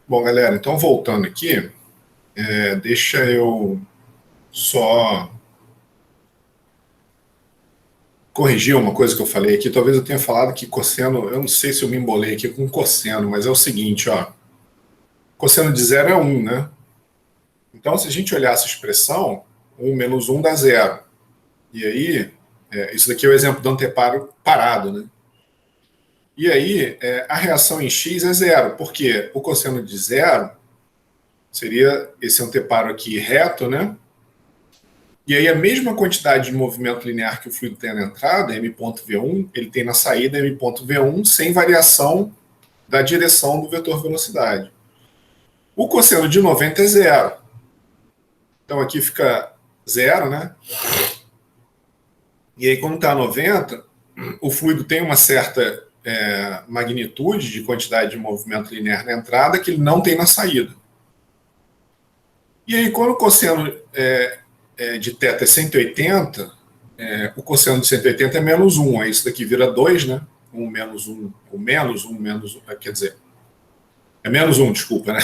Bom, galera, então voltando aqui, deixa eu só corrigir uma coisa que eu falei aqui. Talvez eu tenha falado que cosseno, eu não sei se eu me embolei aqui com cosseno, mas é o seguinte, ó. Cosseno de zero é 1, né? Então, se a gente olhar essa expressão, 1 menos 1 dá zero. E aí, isso daqui é o exemplo do anteparo parado, né? E aí, a reação em x é zero, porque o cosseno de zero seria esse anteparo aqui reto, né? E aí a mesma quantidade de movimento linear que o fluido tem na entrada, m.v1, ele tem na saída m.v1 sem variação da direção do vetor velocidade. O cosseno de 90 é zero. Então aqui fica zero, né? E aí quando está 90, o fluido tem uma certa magnitude de quantidade de movimento linear na entrada que ele não tem na saída. E aí quando o cosseno de θ é 180, o cosseno de 180 é menos 1, aí isso daqui vira 2, né? 1 menos 1, o menos 1, menos 1, quer dizer, é menos 1, desculpa, né?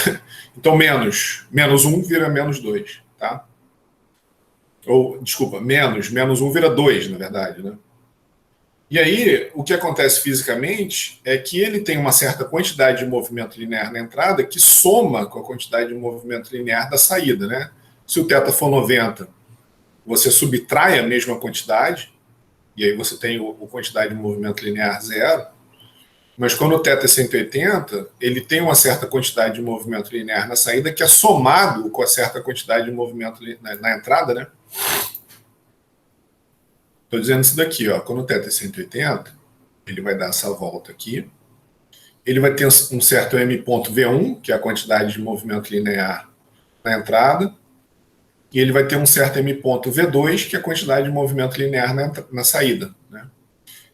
Então menos 1 vira menos 2, tá? Ou, desculpa, menos 1 vira 2, na verdade, né? E aí, o que acontece fisicamente é que ele tem uma certa quantidade de movimento linear na entrada que soma com a quantidade de movimento linear da saída, né? Se o θ for 90, você subtrai a mesma quantidade, e aí você tem a quantidade de movimento linear zero, mas quando o θ é 180, ele tem uma certa quantidade de movimento linear na saída que é somado com a certa quantidade de movimento na entrada, né? Estou dizendo isso daqui, ó, quando o θ é 180, ele vai dar essa volta aqui, ele vai ter um certo m.v1, que é a quantidade de movimento linear na entrada, e ele vai ter um certo m.v2, que é a quantidade de movimento linear na saída, né?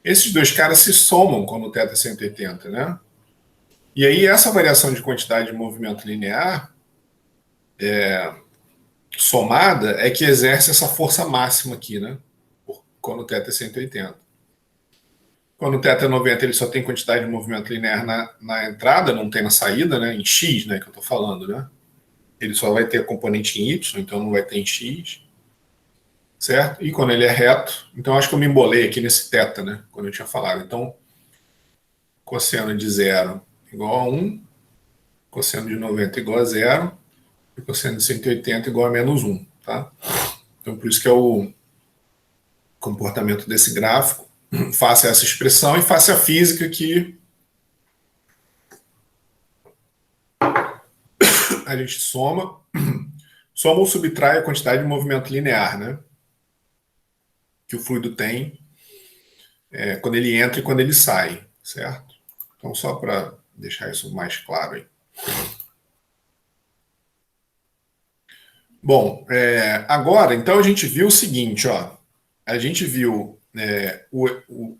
Esses dois caras se somam quando o θ é 180, né? E aí essa variação de quantidade de movimento linear somada é que exerce essa força máxima aqui, né? Quando o θ é 180. Quando o θ é 90, ele só tem quantidade de movimento linear na entrada, não tem na saída, né? Em x, né? Que eu estou falando, né? Ele só vai ter a componente em y, então não vai ter em x. Certo? E quando ele é reto, então acho que eu me embolei aqui nesse θ, né? Quando eu tinha falado. Então, cosseno de zero igual a 1, cosseno de 90 igual a zero, e cosseno de 180 igual a menos 1, tá? Então, por isso que é o comportamento desse gráfico. Faça essa expressão e faça a física que a gente soma ou subtrai a quantidade de movimento linear, né? Que o fluido tem quando ele entra e quando ele sai, certo? Então, só para deixar isso mais claro aí. Bom, agora, então a gente viu o seguinte, ó. A gente viu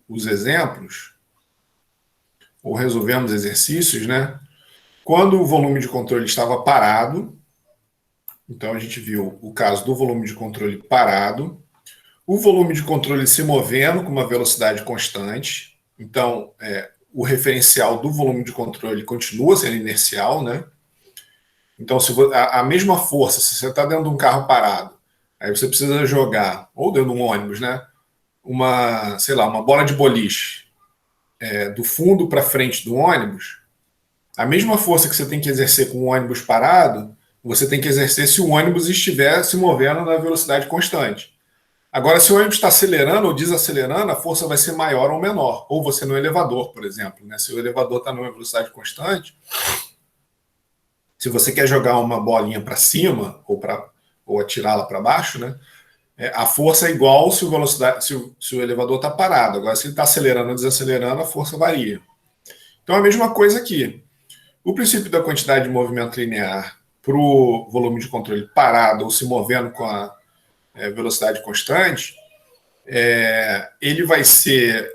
os exemplos, ou resolvemos exercícios, né? Quando o volume de controle estava parado, então a gente viu o caso do volume de controle parado, o volume de controle se movendo com uma velocidade constante, então o referencial do volume de controle continua sendo inercial, né? Então, se a mesma força, se você está dentro de um carro parado, aí você precisa jogar, ou dentro de um ônibus, né? Sei lá, uma bola de boliche do fundo para frente do ônibus, a mesma força que você tem que exercer com o ônibus parado, você tem que exercer se o ônibus estiver se movendo na velocidade constante. Agora, se o ônibus está acelerando ou desacelerando, a força vai ser maior ou menor. Ou você no elevador, por exemplo, né? Se o elevador está numa velocidade constante, se você quer jogar uma bolinha para cima ou atirá-la para baixo, né? A força é igual se o elevador está parado. Agora, se ele está acelerando ou desacelerando, a força varia. Então, a mesma coisa aqui. O princípio da quantidade de movimento linear para o volume de controle parado ou se movendo com a velocidade constante, ele vai ser,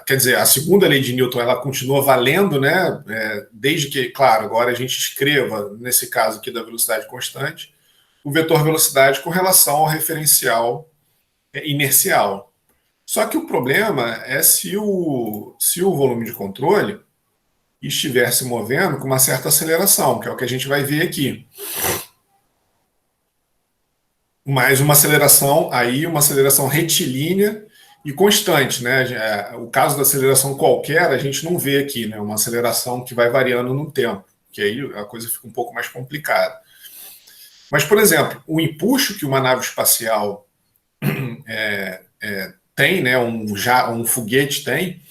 quer dizer, a segunda lei de Newton ela continua valendo, né? Desde que, claro, agora a gente escreva, nesse caso aqui da velocidade constante, o vetor velocidade com relação ao referencial inercial. Só que o problema é se o volume de controle e estiver se movendo com uma certa aceleração, que é o que a gente vai ver aqui. Mas uma aceleração retilínea e constante, né? O caso da aceleração qualquer, a gente não vê aqui, né? Uma aceleração que vai variando no tempo, que aí a coisa fica um pouco mais complicada. Mas, por exemplo, o empuxo que uma nave espacial tem, né? Um foguete tem,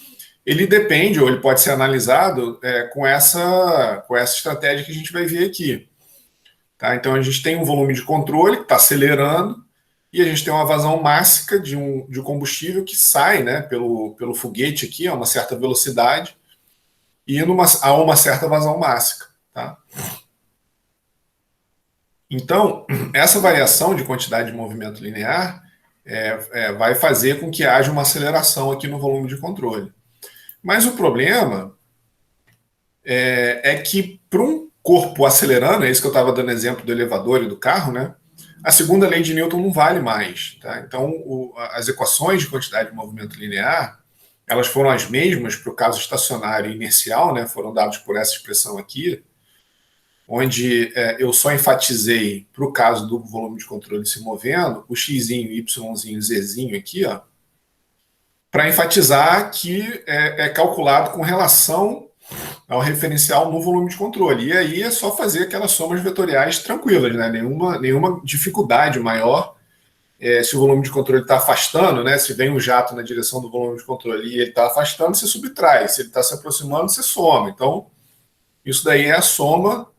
ele depende, ou ele pode ser analisado com essa estratégia que a gente vai ver aqui. Tá? Então, a gente tem um volume de controle que está acelerando, e a gente tem uma vazão máxima de combustível que sai, né, pelo foguete aqui a uma certa velocidade e a uma certa vazão máxima. Tá? Então, essa variação de quantidade de movimento linear vai fazer com que haja uma aceleração aqui no volume de controle. Mas o problema é que para um corpo acelerando, é isso que eu estava dando exemplo do elevador e do carro, né? A segunda lei de Newton não vale mais. Tá? Então, as equações de quantidade de movimento linear, elas foram as mesmas para o caso estacionário e inercial, né? Foram dados por essa expressão aqui, onde eu só enfatizei para o caso do volume de controle se movendo, o xzinho, yzinho, zzinho aqui, ó, para enfatizar que é calculado com relação ao referencial no volume de controle. E aí é só fazer aquelas somas vetoriais tranquilas, né? Nenhuma dificuldade maior. Se o volume de controle está afastando, né? Se vem um jato na direção do volume de controle e ele está afastando, você subtrai. Se ele está se aproximando, você soma. Então, isso daí é a soma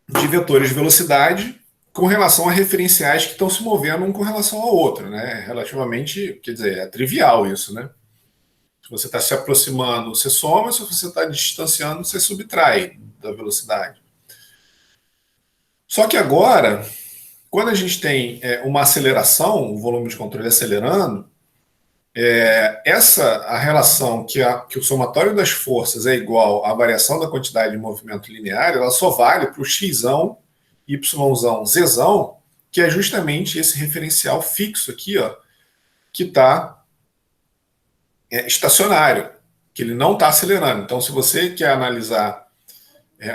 de vetores de velocidade com relação a referenciais que estão se movendo um com relação ao outro, né? Relativamente, quer dizer, é trivial isso, né? Se você está se aproximando, você soma, se você está distanciando, você subtrai da velocidade. Só que agora, quando a gente tem uma aceleração, o volume de controle acelerando, a relação que o somatório das forças é igual à variação da quantidade de movimento linear, ela só vale para o xzão, yzão, zzão, que é justamente esse referencial fixo aqui, ó, que está estacionário, que ele não está acelerando. Então, se você quer analisar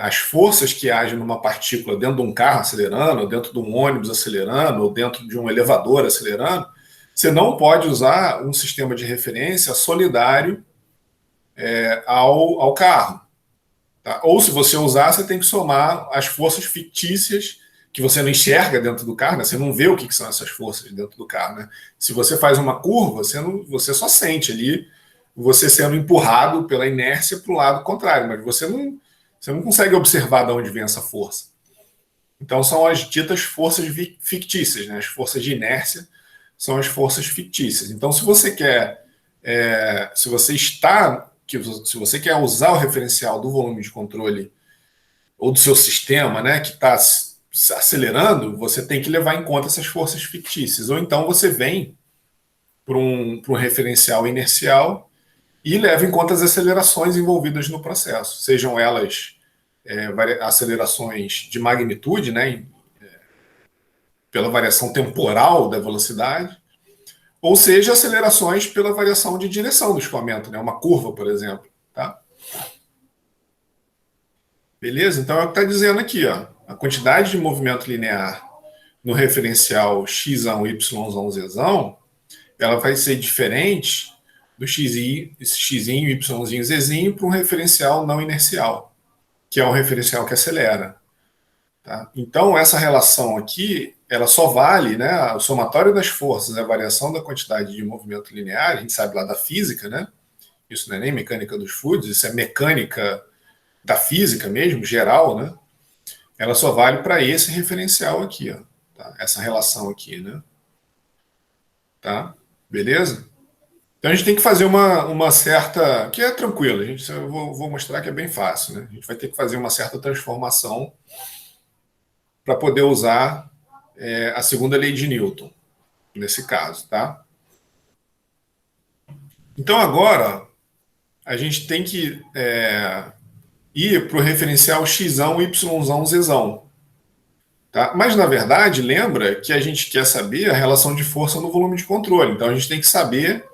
as forças que agem numa partícula dentro de um carro acelerando, ou dentro de um ônibus acelerando, ou dentro de um elevador acelerando, você não pode usar um sistema de referência solidário ao carro. Tá? Ou se você usar, você tem que somar as forças fictícias que você não enxerga dentro do carro, né? Você não vê o que são essas forças dentro do carro. Né? Se você faz uma curva, você só sente ali você sendo empurrado pela inércia para o lado contrário, mas você não consegue observar de onde vem essa força. Então são as ditas forças fictícias, né? As forças de inércia são as forças fictícias. Então, se você quer usar o referencial do volume de controle ou do seu sistema, né, que está acelerando, você tem que levar em conta essas forças fictícias. Ou então você vem para um referencial inercial e leva em conta as acelerações envolvidas no processo, sejam elas acelerações de magnitude, né, pela variação temporal da velocidade, ou seja, acelerações pela variação de direção do escoamento, né, uma curva, por exemplo. Tá? Beleza? Então é o que está dizendo aqui, ó, a quantidade de movimento linear no referencial xzão, yzão, zzão, ela vai ser diferente do xzinho, yzinho, zzinho para um referencial não inercial, que é um referencial que acelera. Tá? Então, essa relação aqui, ela só vale, né, o somatório das forças, a variação da quantidade de movimento linear, a gente sabe lá da física, né? Isso não é nem mecânica dos fluidos, isso é mecânica da física mesmo, geral, né? Ela só vale para esse referencial aqui, ó, tá? Essa relação aqui, né? Tá? Beleza? Então a gente tem que fazer uma certa. Que é tranquilo, eu vou mostrar que é bem fácil, né? A gente vai ter que fazer uma certa transformação para poder usar a segunda lei de Newton, nesse caso, tá? Então agora a gente tem que ir para o referencial xzão, yzão, zzão. Tá? Mas, na verdade, lembra que a gente quer saber a relação de força no volume de controle. Então, a gente tem que saber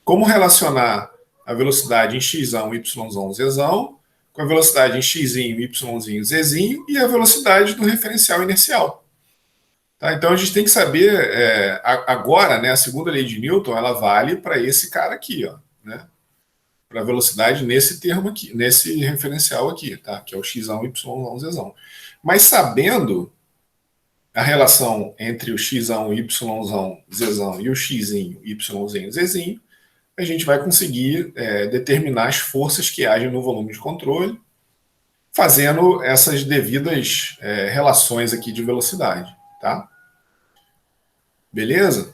como relacionar a velocidade em xão, yzão, zezão, com a velocidade em xzinho, yzinho, zzinho, e a velocidade do referencial inercial. Tá? Então a gente tem que saber, agora, né, a segunda lei de Newton, ela vale para esse cara aqui, ó, né? Para a velocidade nesse termo aqui, nesse referencial aqui, tá? Que é o xão, yzão, zezão. Mas sabendo a relação entre o xão, yzão, zezão e o xzinho, yzinho, zzinho, a gente vai conseguir determinar as forças que agem no volume de controle, fazendo essas devidas relações aqui de velocidade, tá? Beleza?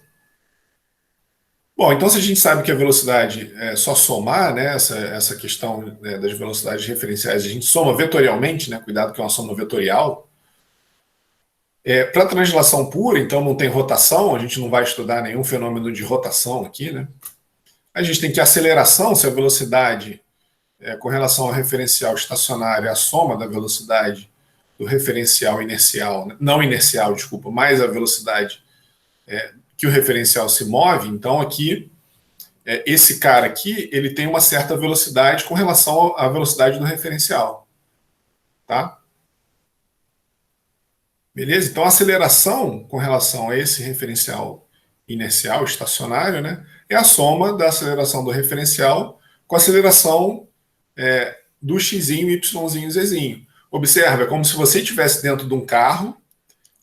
Bom, então se a gente sabe que a velocidade é só somar, né, essa questão das velocidades referenciais, a gente soma vetorialmente, né, cuidado que é uma soma vetorial. Para translação pura, então não tem rotação, a gente não vai estudar nenhum fenômeno de rotação aqui, né? A gente tem que aceleração, se a velocidade com relação ao referencial estacionário é a soma da velocidade do referencial inercial, né? Não inercial, desculpa, mais a velocidade que o referencial se move, então aqui, esse cara aqui, ele tem uma certa velocidade com relação à velocidade do referencial. Tá? Beleza? Então a aceleração com relação a esse referencial inercial, estacionário, né, é a soma da aceleração do referencial com a aceleração do xzinho, yzinho, zzinho. Observa, é como se você estivesse dentro de um carro,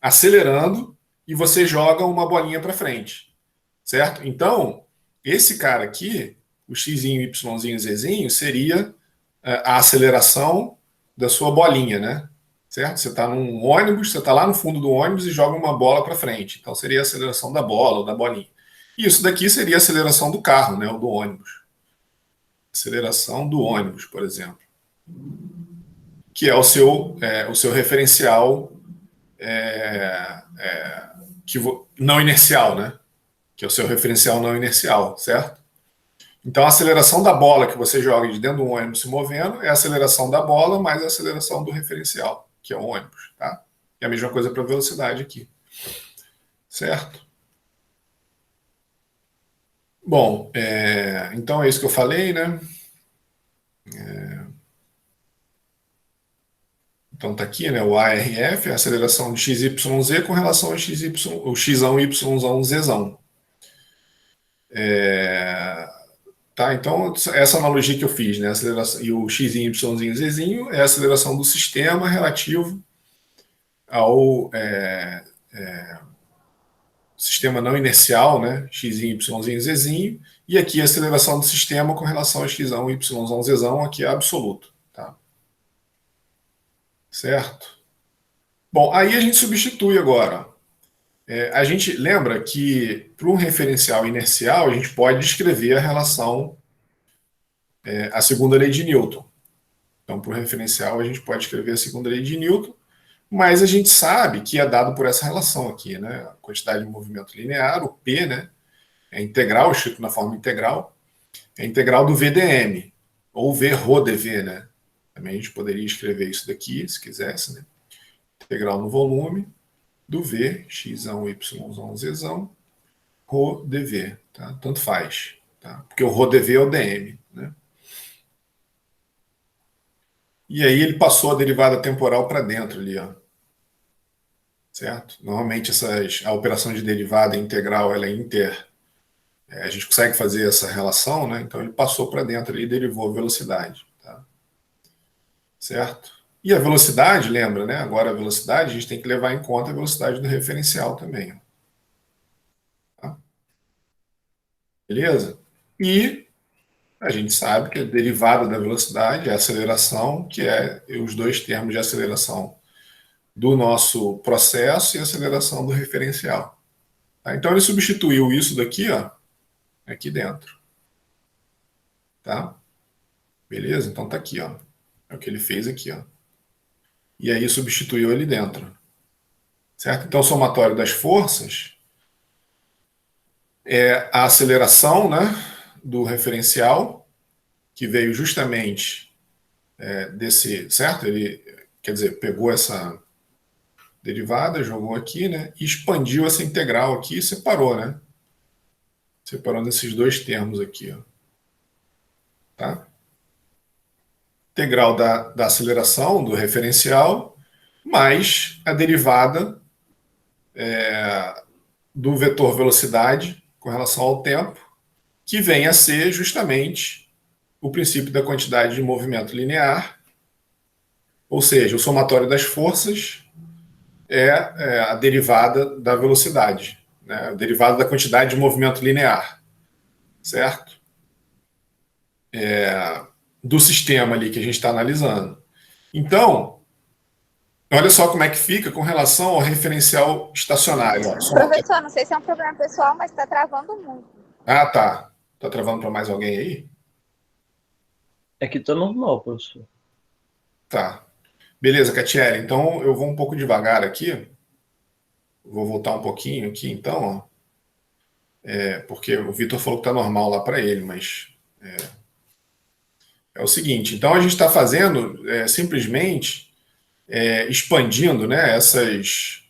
acelerando, e você joga uma bolinha para frente. Certo? Então, esse cara aqui, o xzinho, yzinho, zzinho, seria a aceleração da sua bolinha, né? Certo? Você está num ônibus, você está lá no fundo do ônibus e joga uma bola para frente. Então, seria a aceleração da bola ou da bolinha. E isso daqui seria a aceleração do carro, né? Ou do ônibus. Aceleração do ônibus, por exemplo. Que é o seu referencial não inercial, né? Que é o seu referencial não inercial, certo? Então, a aceleração da bola que você joga de dentro do ônibus se movendo é a aceleração da bola mais a aceleração do referencial, que é o ônibus, tá? É a mesma coisa para a velocidade aqui, certo? Bom, então é isso que eu falei, né? Então tá aqui, né? O ARF, a aceleração de XYZ com relação ao o xão, yzão, zão. Tá, então, essa analogia que eu fiz, né? Aceleração, e o xzinho, yzinho, zzinho é a aceleração do sistema relativo ao sistema não inercial, né? Xzinho, yzinho, zzinho. E aqui a aceleração do sistema com relação a xão, yzão, zão, aqui é absoluto. Tá? Certo? Bom, aí a gente substitui agora. A gente lembra que para um referencial inercial, a gente pode descrever a relação, a segunda lei de Newton. Então, para o referencial, a gente pode escrever a segunda lei de Newton, mas a gente sabe que é dado por essa relação aqui, né? A quantidade de movimento linear, o P, né? É integral, escrito na forma integral, é integral do VDM, ou V rho dV, né? Também a gente poderia escrever isso daqui, se quisesse, né? Integral no volume do V, xão, yzão, zão, rho dV, tá? Tanto faz, tá? Porque o rho dV é o dm, né? E aí ele passou a derivada temporal para dentro ali, ó. Certo? Normalmente a operação de derivada integral ela é inter. A gente consegue fazer essa relação, né? Então ele passou para dentro ali e derivou a velocidade. Tá? Certo? E a velocidade, lembra, né? Agora a velocidade, a gente tem que levar em conta a velocidade do referencial também. Tá? Beleza? E a gente sabe que a derivada da velocidade é a aceleração, que é os dois termos de aceleração do nosso processo e aceleração do referencial. Tá? Então ele substituiu isso daqui, ó, aqui dentro. Tá? Beleza? Então tá aqui, ó. É o que ele fez aqui, ó. E aí substituiu ali dentro. Certo? Então o somatório das forças é a aceleração, né, do referencial, que veio justamente desse, certo? Ele, quer dizer, pegou essa derivada, jogou aqui, né, e expandiu essa integral aqui e separou, né? Separando esses dois termos aqui, ó. tá? Integral da aceleração, do referencial, mais a derivada do vetor velocidade com relação ao tempo, que vem a ser justamente o princípio da quantidade de movimento linear, ou seja, o somatório das forças é a derivada da velocidade, né? A derivada da quantidade de movimento linear, certo? Do sistema ali que a gente está analisando. Então, olha só como é que fica com relação ao referencial estacionário. Professor, não sei se é um problema pessoal, mas está travando muito. Ah, tá. Tá travando para mais alguém aí? Aqui tá normal, professor. Tá. Beleza, Catiele. Então eu vou um pouco devagar aqui. Vou voltar um pouquinho aqui, então, ó. Porque o Vitor falou que tá normal lá para ele, mas é o seguinte. Então a gente está fazendo simplesmente expandindo, né? Esse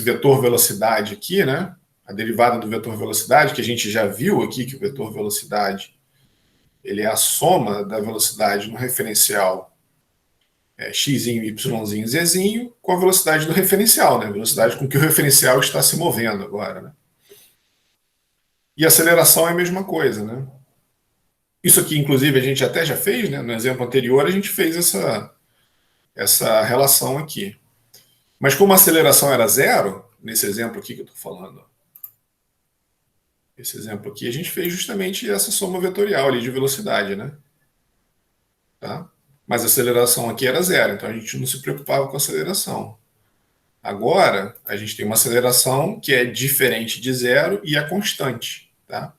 vetor velocidade aqui, né? A derivada do vetor velocidade, que a gente já viu aqui que o vetor velocidade ele é a soma da velocidade no referencial xzinho, yzinho, zzinho, com a velocidade do referencial, né? A velocidade com que o referencial está se movendo agora, né? E a aceleração é a mesma coisa, né? Isso aqui, inclusive, a gente até já fez, né? No exemplo anterior, a gente fez essa relação aqui. Mas como a aceleração era zero, nesse exemplo aqui que eu estou falando, esse exemplo aqui, a gente fez justamente essa soma vetorial ali de velocidade, né? Tá? Mas a aceleração aqui era zero, então a gente não se preocupava com a aceleração. Agora, a gente tem uma aceleração que é diferente de zero e é constante, tá?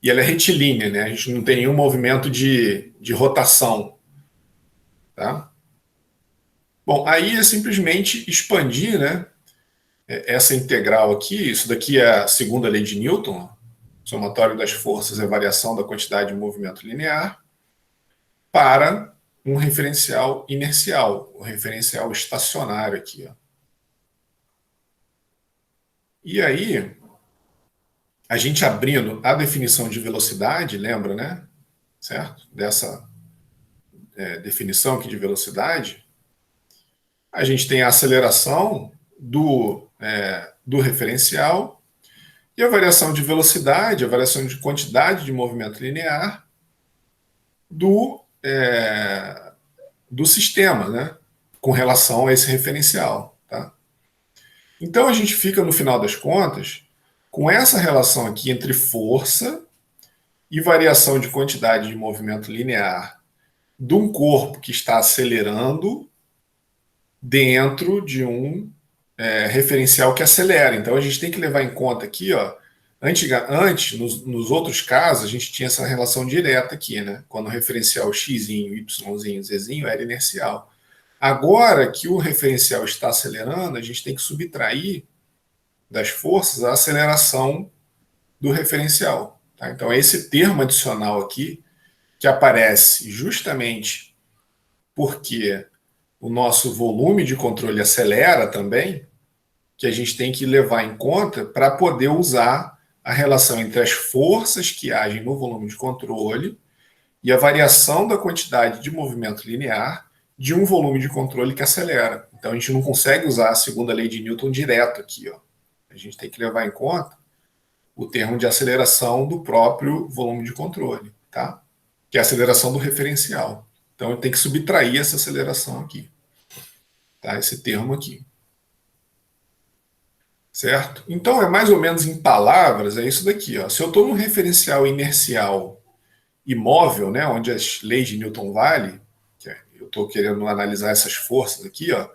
E ela é retilínea, né? A gente não tem nenhum movimento de rotação, tá? Bom, aí é simplesmente expandir, né? Essa integral aqui, isso daqui é a segunda lei de Newton, somatório das forças é a variação da quantidade de movimento linear, para um referencial inercial, o referencial estacionário aqui, ó. E aí, a gente abrindo a definição de velocidade, lembra, né? Certo? Dessa definição aqui de velocidade, a gente tem a aceleração do referencial e a variação de velocidade, a variação de quantidade de movimento linear do sistema, né? Com relação a esse referencial, tá? Então a gente fica, no final das contas, com essa relação aqui entre força e variação de quantidade de movimento linear de um corpo que está acelerando dentro de um referencial que acelera. Então a gente tem que levar em conta aqui, ó, antes nos outros casos, a gente tinha essa relação direta aqui, né? Quando o referencial xzinho, yzinho, zzinho era inercial. Agora que o referencial está acelerando, a gente tem que subtrair das forças a aceleração do referencial. Tá? Então é esse termo adicional aqui que aparece justamente porque o nosso volume de controle acelera também, que a gente tem que levar em conta para poder usar a relação entre as forças que agem no volume de controle e a variação da quantidade de movimento linear de um volume de controle que acelera. Então a gente não consegue usar a segunda lei de Newton direto aqui, ó. A gente tem que levar em conta o termo de aceleração do próprio volume de controle, tá? Que é a aceleração do referencial. Então eu tenho que subtrair essa aceleração aqui, tá? Esse termo aqui. Certo? Então é mais ou menos em palavras, é isso daqui, ó. Se eu estou num referencial inercial imóvel, né, onde as leis de Newton valem, eu estou querendo analisar essas forças aqui, ó,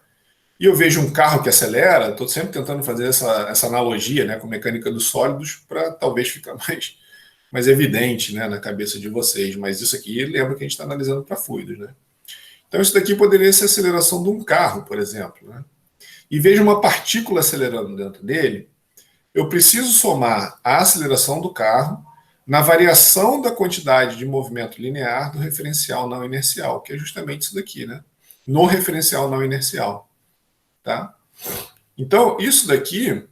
e eu vejo um carro que acelera, estou sempre tentando fazer essa analogia, né, com mecânica dos sólidos para talvez ficar mais evidente, né, na cabeça de vocês. Mas isso aqui lembra que a gente está analisando para fluidos, né? Então isso daqui poderia ser a aceleração de um carro, por exemplo, né? E vejo uma partícula acelerando dentro dele, eu preciso somar a aceleração do carro na variação da quantidade de movimento linear do referencial não inercial, que é justamente isso daqui, né? No referencial não inercial, tá? Então, isso daqui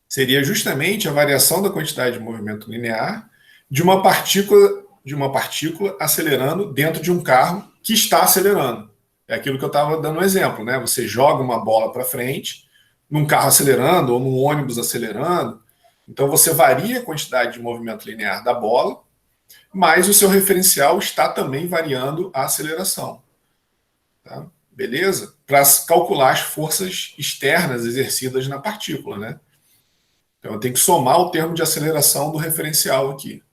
seria justamente a variação da quantidade de movimento linear de uma partícula acelerando dentro de um carro que está acelerando. É aquilo que eu estava dando um exemplo, né? Você joga uma bola para frente, num carro acelerando ou num ônibus acelerando, então você varia a quantidade de movimento linear da bola, mas o seu referencial está também variando a aceleração. Tá? Beleza? Para calcular as forças externas exercidas na partícula, né? Então eu tenho que somar o termo de aceleração do referencial aqui.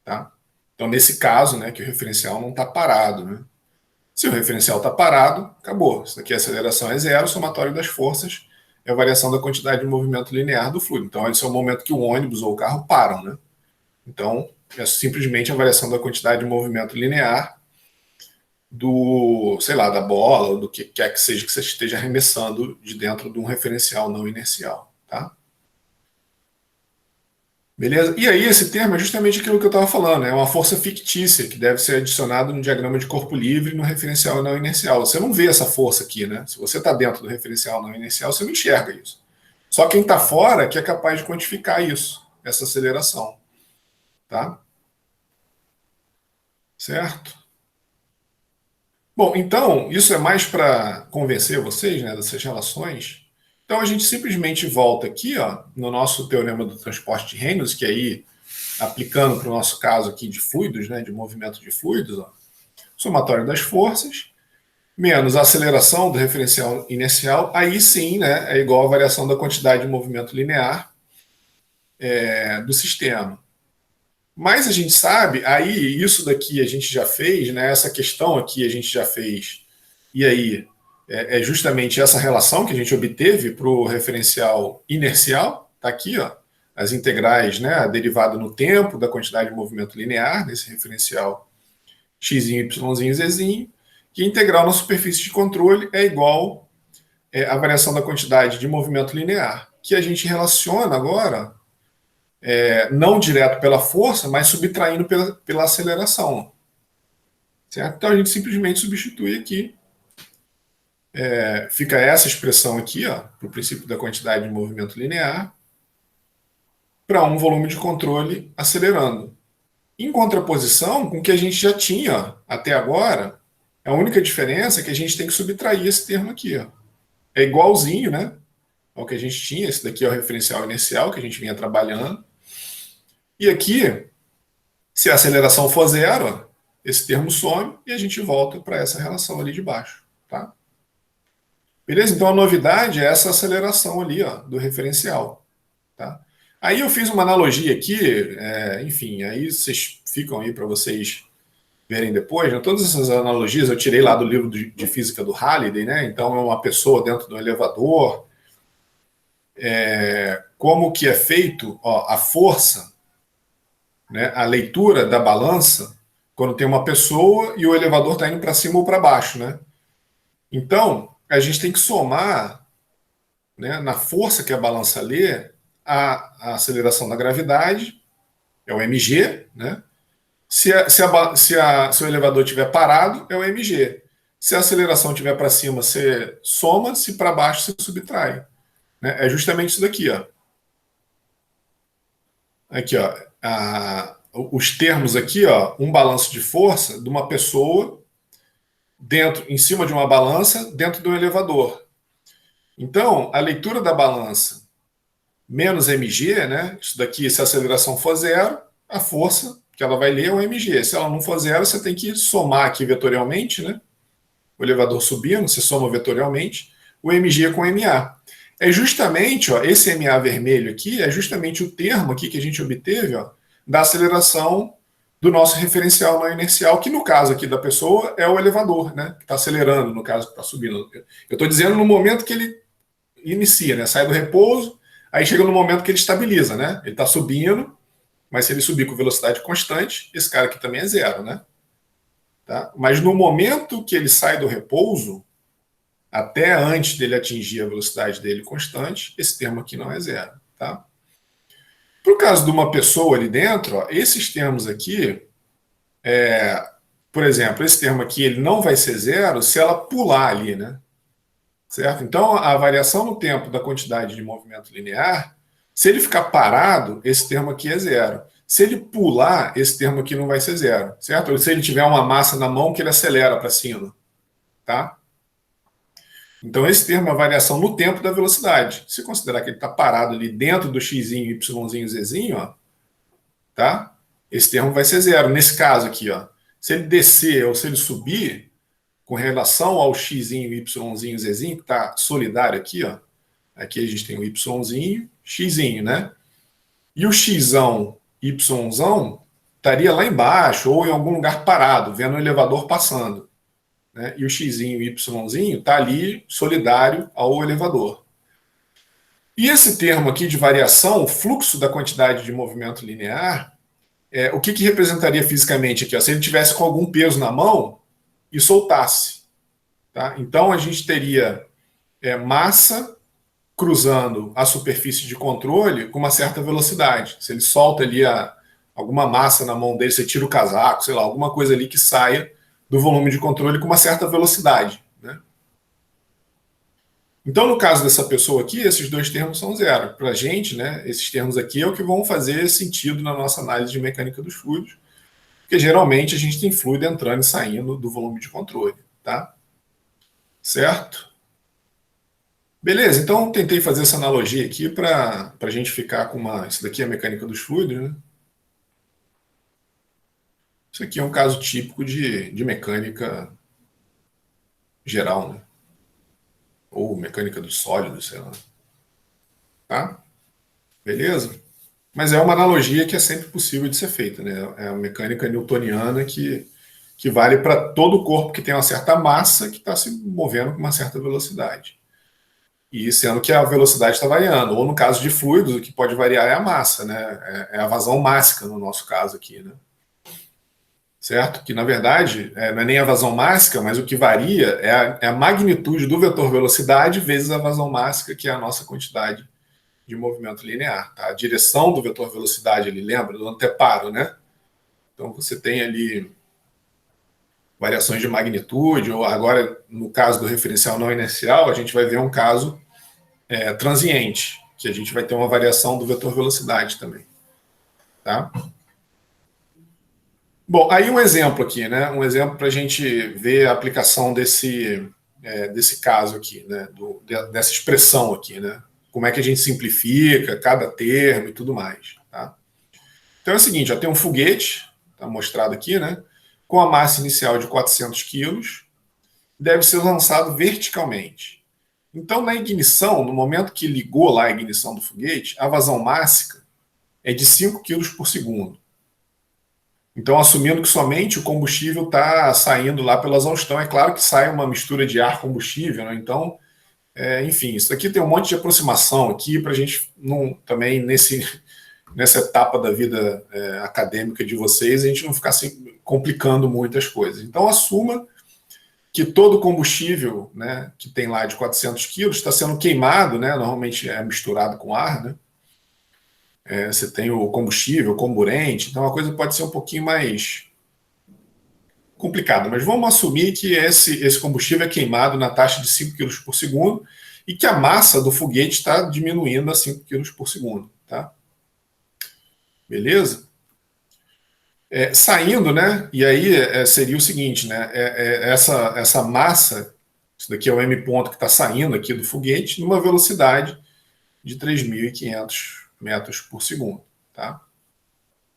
Tá? Então, nesse caso, né, que o referencial não está parado. Né? Se o referencial está parado, acabou. Isso daqui a aceleração é zero, o somatório das forças é a variação da quantidade de movimento linear do fluido. Então, esse é o momento que o ônibus ou o carro param. Né? Então, é simplesmente a variação da quantidade de movimento linear do, sei lá, da bola, ou do que quer que seja que você esteja arremessando de dentro de um referencial não inercial. Tá? Beleza? E aí, esse termo é justamente aquilo que eu estava falando, é uma força fictícia que deve ser adicionada no diagrama de corpo livre no referencial não inercial. Você não vê essa força aqui, né? Se você está dentro do referencial não inercial, você não enxerga isso. Só quem está fora que é capaz de quantificar isso, essa aceleração. Tá? Certo? Bom, então, isso é mais para convencer vocês, né, dessas relações. Então, a gente simplesmente volta aqui, ó, no nosso teorema do transporte de Reynolds, que aí aplicando para o nosso caso aqui de fluidos, né, de movimento de fluidos, ó, somatório das forças, menos a aceleração do referencial inercial, aí sim, né, é igual à variação da quantidade de movimento linear do sistema. Mas a gente sabe, aí isso daqui a gente já fez, né, essa questão aqui a gente já fez, e aí é justamente essa relação que a gente obteve para o referencial inercial, está aqui, ó, as integrais, né, a derivada no tempo da quantidade de movimento linear, nesse referencial x, y, z, que a integral na superfície de controle é igual à variação da quantidade de movimento linear, que a gente relaciona agora, não direto pela força, mas subtraindo pela aceleração. Certo? Então a gente simplesmente substitui aqui. Fica essa expressão aqui, para o princípio da quantidade de movimento linear, para um volume de controle acelerando. Em contraposição com o que a gente já tinha até agora, a única diferença é que a gente tem que subtrair esse termo aqui. Ó. É igualzinho, né, ao que a gente tinha. Esse daqui é o referencial inicial que a gente vinha trabalhando. E aqui, se a aceleração for zero, esse termo some e a gente volta para essa relação ali de baixo. Tá? Beleza? Então a novidade é essa aceleração ali, ó, do referencial. Tá? Aí eu fiz uma analogia aqui, enfim, aí vocês ficam aí para vocês verem depois. Né? Todas essas analogias eu tirei lá do livro de física do Halliday, né? Então é uma pessoa dentro do elevador, como que é feito a força, né? A leitura da balança, quando tem uma pessoa e o elevador está indo para cima ou para baixo, né? Então, a gente tem que somar, né, na força que a balança lê, a aceleração da gravidade, é o mg, né? Se o elevador estiver parado, é o mg. Se a aceleração estiver para cima, você soma, se para baixo, você subtrai. Né? É justamente isso daqui. Ó. Aqui, ó, os termos aqui, ó, um balanço de força de uma pessoa em cima de uma balança dentro de um elevador. Então, a leitura da balança menos mg, né? Isso daqui, se a aceleração for zero, a força que ela vai ler é o mg. Se ela não for zero, você tem que somar aqui vetorialmente, né? O elevador subindo, você soma vetorialmente o mg com o ma. É justamente, ó, esse ma vermelho aqui, é justamente o termo aqui que a gente obteve, ó, da aceleração do nosso referencial não inercial, que no caso aqui da pessoa é o elevador, né? Que está acelerando, no caso que está subindo. Eu estou dizendo no momento que ele inicia, né? Sai do repouso, aí chega no momento que ele estabiliza, né? Ele está subindo, mas se ele subir com velocidade constante, esse cara aqui também é zero, né? Tá? Mas no momento que ele sai do repouso, até antes dele atingir a velocidade dele constante, esse termo aqui não é zero. Tá? Para o caso de uma pessoa ali dentro, ó, esses termos aqui, por exemplo, esse termo aqui ele não vai ser zero se ela pular ali, né? Certo? Então, a variação no tempo da quantidade de movimento linear, se ele ficar parado, esse termo aqui é zero. Se ele pular, esse termo aqui não vai ser zero, certo? Ou se ele tiver uma massa na mão que ele acelera para cima, tá? Então, esse termo é a variação no tempo da velocidade. Se considerar que ele está parado ali dentro do xzinho, yzinho, zzinho, ó, tá? Esse termo vai ser zero. Nesse caso aqui, ó, se ele descer ou se ele subir, com relação ao xzinho, yzinho, zzinho, que está solidário aqui, ó, aqui a gente tem o yzinho, xzinho, né? E o xão, yzão, estaria lá embaixo ou em algum lugar parado, vendo o elevador passando. Né? E o xzinho, yzinho, está ali solidário ao elevador. E esse termo aqui de variação, o fluxo da quantidade de movimento linear, o que representaria fisicamente aqui? Ó? Se ele tivesse com algum peso na mão e soltasse. Tá? Então a gente teria massa cruzando a superfície de controle com uma certa velocidade. Se ele solta ali alguma massa na mão dele, você tira o casaco, sei lá, alguma coisa ali que saia do volume de controle com uma certa velocidade. Né? Então, no caso dessa pessoa aqui, esses dois termos são zero. Para a gente, né, esses termos aqui é o que vão fazer sentido na nossa análise de mecânica dos fluidos, porque geralmente a gente tem fluido entrando e saindo do volume de controle. Tá? Certo? Beleza, então tentei fazer essa analogia aqui para a gente ficar com uma... Isso daqui é a mecânica dos fluidos, né? Isso aqui é um caso típico de mecânica geral, né? Ou mecânica dos sólidos, sei lá. Tá? Beleza? Mas é uma analogia que é sempre possível de ser feita, né? É a mecânica newtoniana que vale para todo o corpo que tem uma certa massa que está se movendo com uma certa velocidade. E sendo que a velocidade está variando. Ou no caso de fluidos, o que pode variar é a massa, né? É a vazão mássica, no nosso caso aqui, né? Certo? Que, na verdade, não é nem a vazão mássica, mas o que varia é a magnitude do vetor velocidade vezes a vazão mássica, que é a nossa quantidade de movimento linear. Tá? A direção do vetor velocidade, ele lembra do anteparo, né? Então, você tem ali variações de magnitude, ou agora, no caso do referencial não inercial, a gente vai ver um caso transiente, que a gente vai ter uma variação do vetor velocidade também. Tá? Bom, aí um exemplo aqui, né? Um exemplo para a gente ver a aplicação desse caso aqui, né? Dessa expressão aqui, né? Como é que a gente simplifica cada termo e tudo mais. Tá? Então é o seguinte, ó, tem um foguete, está mostrado aqui, né? Com a massa inicial de 400 quilos, deve ser lançado verticalmente. Então, na ignição, no momento que ligou lá a ignição do foguete, a vazão mássica é de 5 kg por segundo. Então, assumindo que somente o combustível está saindo lá pela exaustão, é claro que sai uma mistura de ar-combustível, né? Então, enfim, isso aqui tem um monte de aproximação aqui para a gente não, também nessa etapa da vida acadêmica de vocês, a gente não ficar assim, complicando muitas coisas. Então, assuma que todo combustível, né, que tem lá de 400 quilos está sendo queimado, né, normalmente é misturado com ar, né? Você tem o combustível, o comburente, então a coisa pode ser um pouquinho mais complicada, mas vamos assumir que esse combustível é queimado na taxa de 5 kg por segundo e que a massa do foguete está diminuindo a 5 kg por segundo. Tá? Beleza? Saindo, né? E aí seria o seguinte, né? Essa massa, isso daqui é o M ponto que está saindo aqui do foguete, numa velocidade de 3.500 metros por segundo, tá?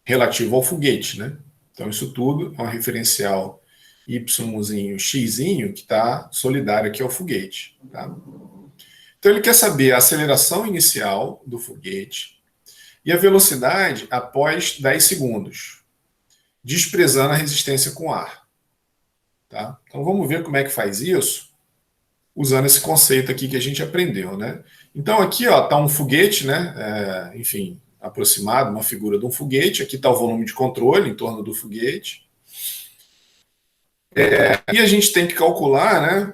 Relativo ao foguete, né? Então isso tudo é um referencial yzinho, xzinho, que está solidário aqui ao foguete, tá? Então ele quer saber a aceleração inicial do foguete e a velocidade após 10 segundos. Desprezando a resistência com ar. Tá? Então vamos ver como é que faz isso, usando esse conceito aqui que a gente aprendeu. Né? Então aqui está um foguete, né? Enfim, aproximado, uma figura de um foguete. Aqui está o volume de controle em torno do foguete. E a gente tem que calcular, né?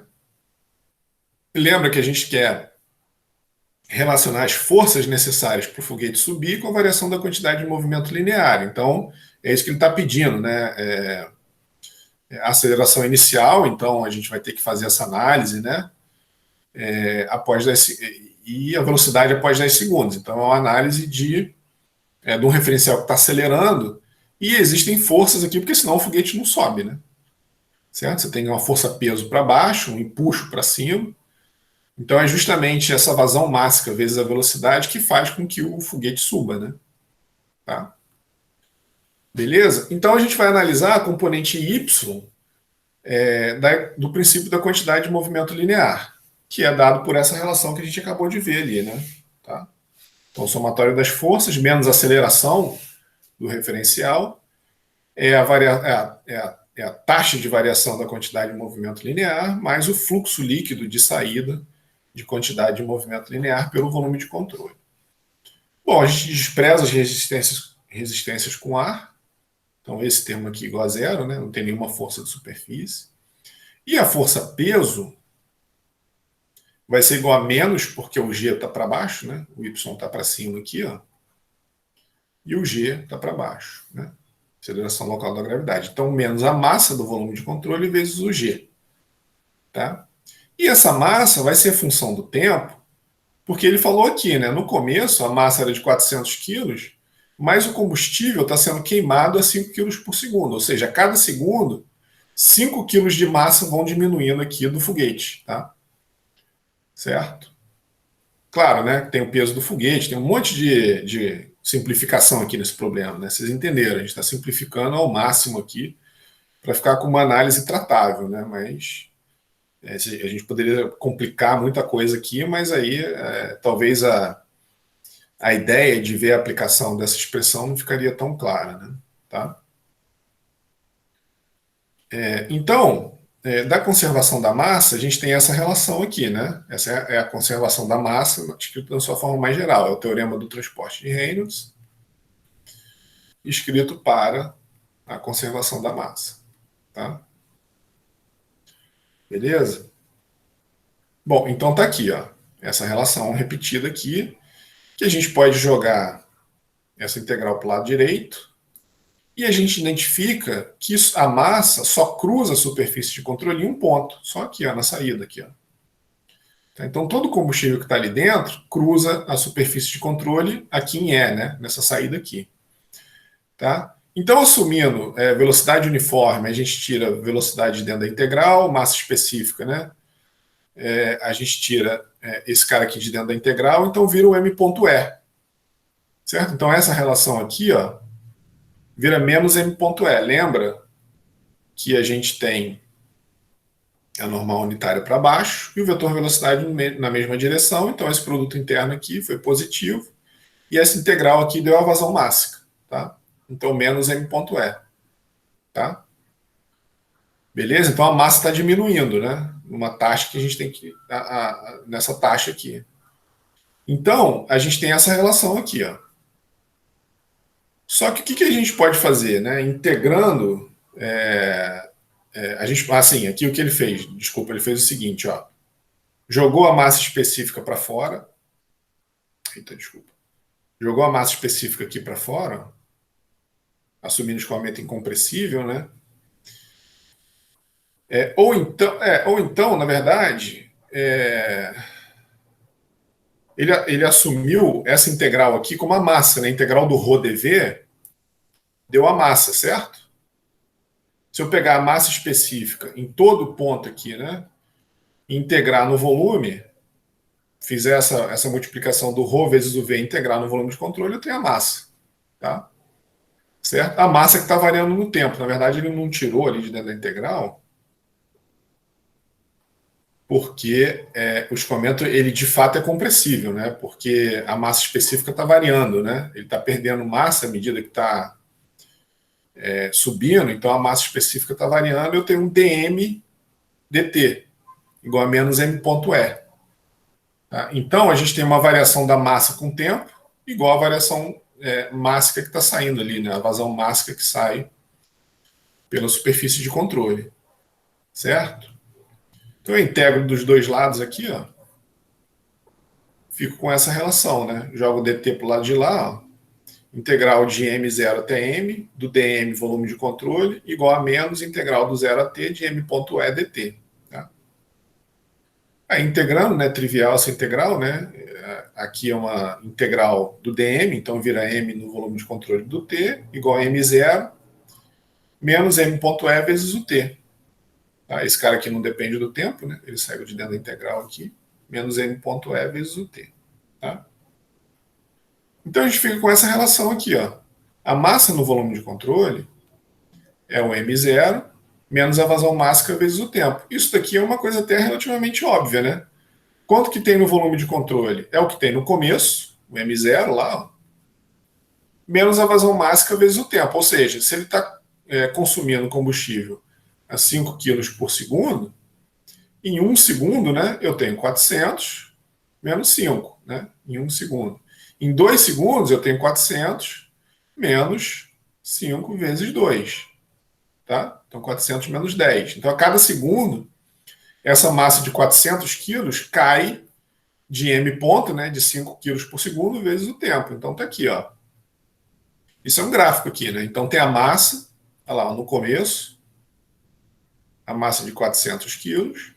Lembra que a gente quer relacionar as forças necessárias para o foguete subir com a variação da quantidade de movimento linear. Então, é isso que ele está pedindo, né? A aceleração inicial, então a gente vai ter que fazer essa análise, né? Após 10, e a velocidade após 10 segundos. Então, é uma análise de de um referencial que está acelerando, e existem forças aqui, porque senão o foguete não sobe, né? Certo? Você tem uma força-peso para baixo, um empuxo para cima. Então é justamente essa vazão mássica vezes a velocidade que faz com que o foguete suba, né? Tá? Beleza? Então a gente vai analisar a componente Y do princípio da quantidade de movimento linear, que é dado por essa relação que a gente acabou de ver ali, né? Tá? Então, o somatório das forças menos a aceleração do referencial é a taxa de variação da quantidade de movimento linear mais o fluxo líquido de saída de quantidade de movimento linear pelo volume de controle. Bom, a gente despreza as resistências com ar. Então, esse termo aqui igual a zero, né? Não tem nenhuma força de superfície. E a força peso vai ser igual a menos, porque o G está para baixo, né? O Y está para cima aqui, ó. E o G está para baixo, né? Aceleração local da gravidade. Então, menos a massa do volume de controle vezes o G. Tá? E essa massa vai ser função do tempo, porque ele falou aqui, né? No começo, a massa era de 400 quilos, mas o combustível está sendo queimado a 5 quilos por segundo. Ou seja, a cada segundo, 5 quilos de massa vão diminuindo aqui do foguete. Tá? Certo? Claro, né? Tem o peso do foguete, tem um monte de simplificação aqui nesse problema, né? Vocês entenderam, a gente está simplificando ao máximo aqui para ficar com uma análise tratável, né? Mas a gente poderia complicar muita coisa aqui, mas aí talvez a ideia de ver a aplicação dessa expressão não ficaria tão clara, né? Tá? Então, da conservação da massa, a gente tem essa relação aqui, né? Essa é a conservação da massa, escrito na sua forma mais geral. É o teorema do transporte de Reynolds, escrito para a conservação da massa. Tá? Beleza? Bom, então tá aqui, ó, essa relação repetida aqui, que a gente pode jogar essa integral para o lado direito, e a gente identifica que a massa só cruza a superfície de controle em um ponto, só aqui, ó, na saída aqui, ó. Então, todo o combustível que está ali dentro cruza a superfície de controle aqui em E, né? Nessa saída aqui. Tá? Então, assumindo velocidade uniforme, a gente tira velocidade dentro da integral, massa específica, né? A gente tira esse cara aqui de dentro da integral, então vira o m.e. Certo? Então, essa relação aqui, ó, vira menos m.e. Lembra que a gente tem a normal unitária para baixo e o vetor velocidade na mesma direção, então esse produto interno aqui foi positivo e essa integral aqui deu a vazão mássica, tá? Então menos m.e, tá? Beleza? Então a massa está diminuindo, né? Uma taxa que a gente tem que nessa taxa aqui. Então a gente tem essa relação aqui, ó. Só que o que a gente pode fazer, né? Integrando a gente, assim, aqui o que ele fez, desculpa, ele fez o seguinte, ó, jogou a massa específica para fora, eita, desculpa, jogou a massa específica aqui para fora, assumindo escoamento incompressível, né? Ou então, na verdade, ele assumiu essa integral aqui como a massa, né? A integral do ρdv deu a massa, certo? Se eu pegar a massa específica em todo ponto aqui, né? Integrar no volume, fizer essa multiplicação do ρ vezes o v integral no volume de controle, eu tenho a massa. Tá? Certo? A massa que está variando no tempo. Na verdade, ele não tirou ali de dentro da integral, porque o escoamento, ele de fato é compressível, né? Porque a massa específica está variando, né? Ele está perdendo massa à medida que está subindo, então a massa específica está variando, eu tenho um dm dt, igual a menos m.e. Tá? Então, a gente tem uma variação da massa com o tempo, igual a variação mássica que está saindo ali, né? A vazão mássica que sai pela superfície de controle. Certo? Então, eu integro dos dois lados aqui, ó. Fico com essa relação, né? Jogo o dt para o lado de lá, ó. Integral de m0 até m, do dm, volume de controle, igual a menos integral do 0 a t de m.e dt. Tá? Aí integrando, né, trivial essa integral, né, aqui é uma integral do dm, então vira m no volume de controle do t, igual a m0, menos m.e vezes o t. Tá? Esse cara aqui não depende do tempo, né, ele saiu de dentro da integral aqui, menos m.e vezes o t. Tá? Então a gente fica com essa relação aqui, ó. A massa no volume de controle é o m0 menos a vazão mássica vezes o tempo. Isso daqui é uma coisa até relativamente óbvia, né? Quanto que tem no volume de controle? É o que tem no começo, o m0 lá, ó, menos a vazão mássica vezes o tempo. Ou seja, se ele está consumindo combustível a 5 kg por segundo, em 1 segundo, né, eu tenho 400 menos 5, né, em 1 segundo. Em 2 segundos, eu tenho 400 menos 5 vezes 2. Tá? Então, 400 menos 10. Então, a cada segundo, essa massa de 400 quilos cai de m ponto, né, de 5 quilos por segundo, vezes o tempo. Então, está aqui. Ó. Isso é um gráfico aqui. Né? Então, tem a massa, olha lá, no começo, a massa de 400 quilos.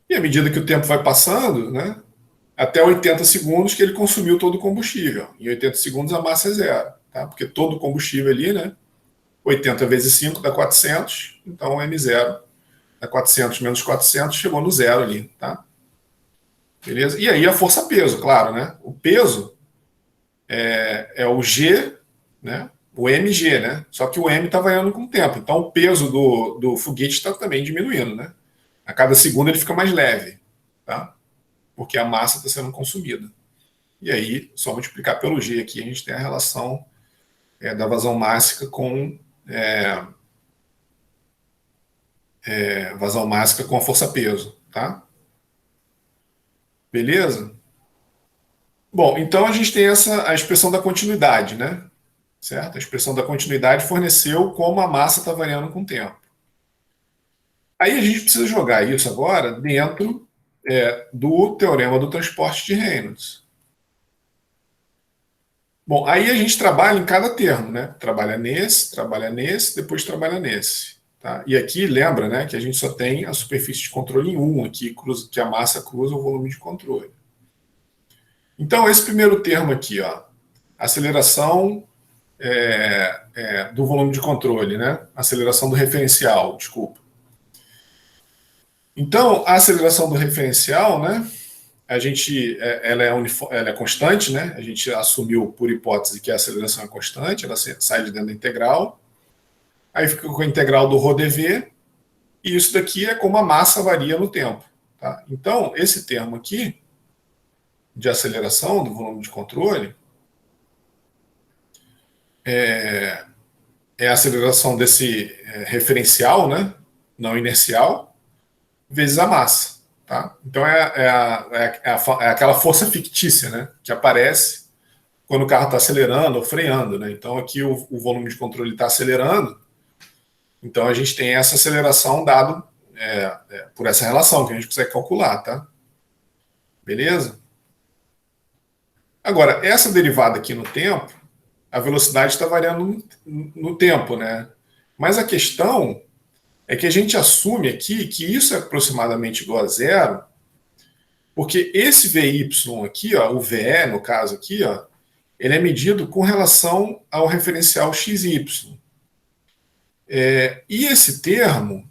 E à medida que o tempo vai passando, né, até 80 segundos que ele consumiu todo o combustível. Em 80 segundos, a massa é zero. Tá? Porque todo o combustível ali, né, 80 vezes 5 dá 400, então M0 dá 400 menos 400, chegou no zero ali, tá? Beleza? E aí a força-peso, claro, né? O peso é o G, né? O mg, né? Só que o m está variando com o tempo, então o peso do foguete está também diminuindo, né? A cada segundo ele fica mais leve, tá? Porque a massa está sendo consumida. E aí, só multiplicar pelo G aqui, a gente tem a relação da vazão mássica com vazão mássica com a força-peso, tá? Beleza? Bom, então a gente tem a expressão da continuidade, né? Certo? A expressão da continuidade forneceu como a massa está variando com o tempo. Aí a gente precisa jogar isso agora dentro do teorema do transporte de Reynolds. Bom, aí a gente trabalha em cada termo, né? Trabalha nesse, depois trabalha nesse. Tá? E aqui, lembra, né, que a gente só tem a superfície de controle em 1 aqui, que a massa cruza o volume de controle. Então, esse primeiro termo aqui, ó, aceleração do volume de controle, né? Aceleração do referencial, desculpa. Então, a aceleração do referencial, né? Ela é constante, né? A gente assumiu por hipótese que a aceleração é constante, ela sai de dentro da integral. Aí fica com a integral do ρdv, e isso daqui é como a massa varia no tempo. Tá? Então, esse termo aqui, de aceleração do volume de controle, é a aceleração desse referencial, né, não inercial, vezes a massa. Tá? Então é aquela força fictícia, né, que aparece quando o carro está acelerando ou freando. Né? Então aqui o volume de controle está acelerando, então a gente tem essa aceleração dado por essa relação que a gente consegue calcular. Tá? Beleza? Agora, essa derivada aqui no tempo, a velocidade está variando no tempo, né? Mas a questão é que a gente assume aqui que isso é aproximadamente igual a zero, porque esse VY aqui, ó, o VE, no caso aqui, ó, ele é medido com relação ao referencial XY. E esse termo,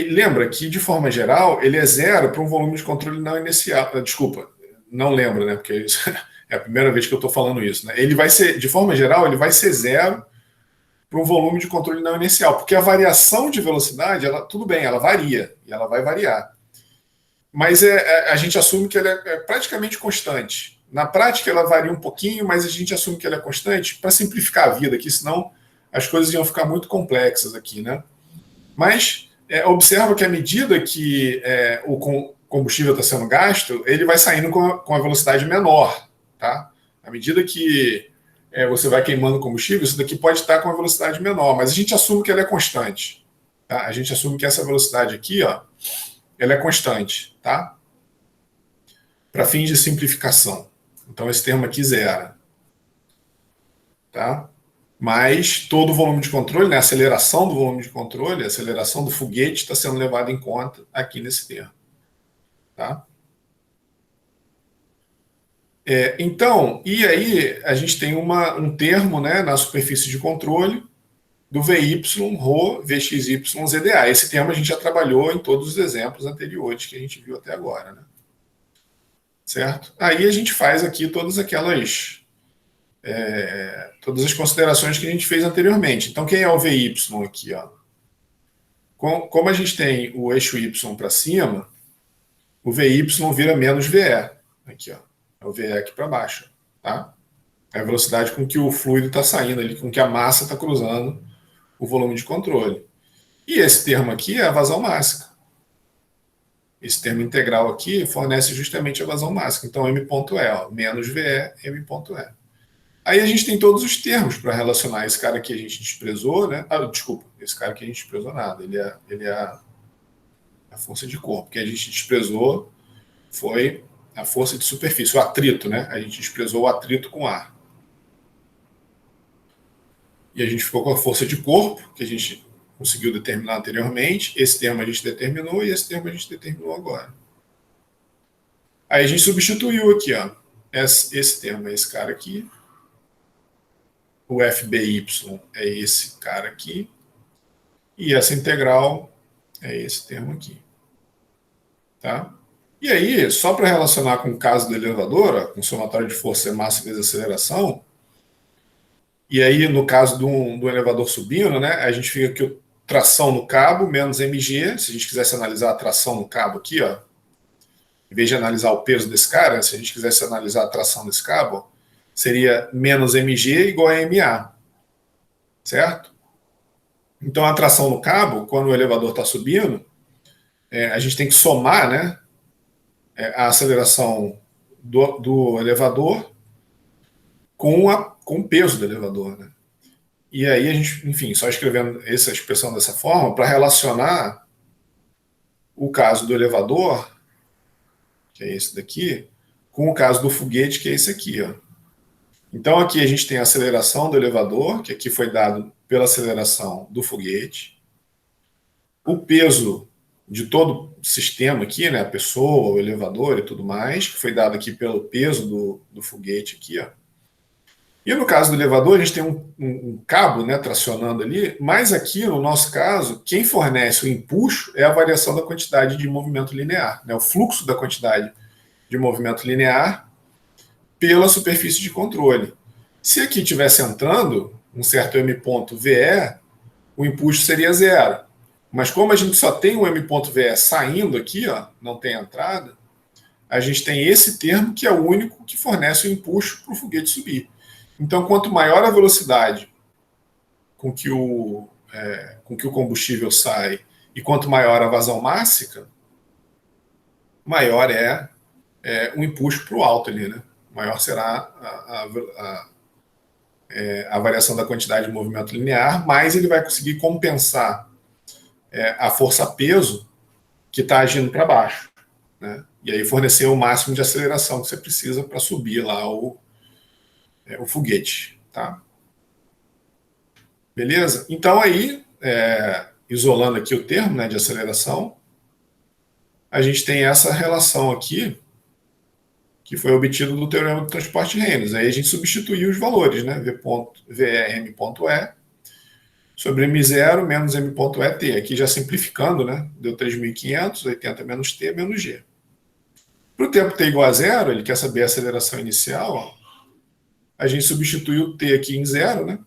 lembra que, de forma geral, ele é zero para um volume de controle não inicial. Desculpa, não lembro, né? Porque isso é a primeira vez que eu estou falando isso. Né? Ele vai ser, de forma geral, ele vai ser zero para um volume de controle não inicial, porque a variação de velocidade, tudo bem, ela varia, e ela vai variar. Mas a gente assume que ela é praticamente constante. Na prática, ela varia um pouquinho, mas a gente assume que ela é constante para simplificar a vida aqui, senão as coisas iam ficar muito complexas aqui, né? Mas observa que à medida que o combustível está sendo gasto, ele vai saindo com a velocidade menor, tá? À medida que você vai queimando combustível, isso daqui pode estar com uma velocidade menor, mas a gente assume que ela é constante. Tá? A gente assume que essa velocidade aqui, ó, ela é constante, tá? Para fins de simplificação. Então esse termo aqui zera. Tá? Mas todo o volume de controle, né, a aceleração do volume de controle, a aceleração do foguete está sendo levada em conta aqui nesse termo. tá? Então, e aí a gente tem um termo, né, na superfície de controle do VY, ρ, VXY, ZDA. Esse termo a gente já trabalhou em todos os exemplos anteriores que a gente viu até agora, né? Certo? Aí a gente faz aqui todas as considerações que a gente fez anteriormente. Então, quem é o VY aqui? Ó? Como a gente tem o eixo Y para cima, o VY vira menos VE. Aqui, ó. É o VE aqui para baixo. Tá? É a velocidade com que o fluido está saindo ali, com que a massa está cruzando o volume de controle. E esse termo aqui é a vazão máxima. Esse termo integral aqui fornece justamente a vazão máxima. Então, M.E, ó, menos VE, M.E. Aí a gente tem todos os termos para relacionar esse cara que a gente desprezou, né? Desculpa, esse cara que a gente desprezou nada. Ele é a força de corpo. O que a gente desprezou foi a força de superfície, o atrito, né? A gente desprezou o atrito com ar. E a gente ficou com a força de corpo, que a gente conseguiu determinar anteriormente. Esse termo a gente determinou e esse termo a gente determinou agora. Aí a gente substituiu aqui, ó. Esse termo é esse cara aqui. O FBY é esse cara aqui. E essa integral é esse termo aqui. Tá? E aí, só para relacionar com o caso do elevador, ó, com somatório de força, massa vezes aceleração, e aí no caso do elevador subindo, né, a gente fica aqui tração no cabo menos mg. Se a gente quisesse analisar a tração no cabo aqui, ó, em vez de analisar o peso desse cara, se a gente quisesse analisar a tração desse cabo, ó, seria menos mg igual a ma. Certo? Então a tração no cabo, quando o elevador está subindo, a gente tem que somar, né, a aceleração do elevador com o peso do elevador, né? E aí a gente, enfim, só escrevendo essa expressão dessa forma para relacionar o caso do elevador, que é esse daqui, com o caso do foguete, que é esse aqui, ó. Então aqui a gente tem a aceleração do elevador, que aqui foi dado pela aceleração do foguete, o peso de todo o sistema aqui, né, a pessoa, o elevador e tudo mais, que foi dado aqui pelo peso do foguete aqui, ó. E no caso do elevador, a gente tem um cabo, né, tracionando ali, mas aqui, no nosso caso, quem fornece o empuxo é a variação da quantidade de movimento linear, né, o fluxo da quantidade de movimento linear pela superfície de controle. Se aqui estivesse entrando um certo M.VE, o empuxo seria zero. Mas como a gente só tem o M.VE saindo aqui, ó, não tem entrada, a gente tem esse termo que é o único que fornece o empuxo para o foguete subir. Então, quanto maior a velocidade com que o combustível sai e quanto maior a vazão máxima, maior é o empuxo para o alto ali, né? Maior será a variação da quantidade de movimento linear, mais ele vai conseguir compensar a força-peso que está agindo para baixo, né? E aí fornecer o máximo de aceleração que você precisa para subir lá o foguete, tá? Beleza? Então aí, isolando aqui o termo, né, de aceleração, a gente tem essa relação aqui que foi obtido do teorema do transporte de Reynolds. Aí a gente substituiu os valores, né? VE sobre M0 menos M.ET. Aqui já simplificando, né? Deu 3.500, 80 menos T menos G. Para o tempo T igual a zero, ele quer saber a aceleração inicial, ó, a gente substitui o T aqui em zero, né?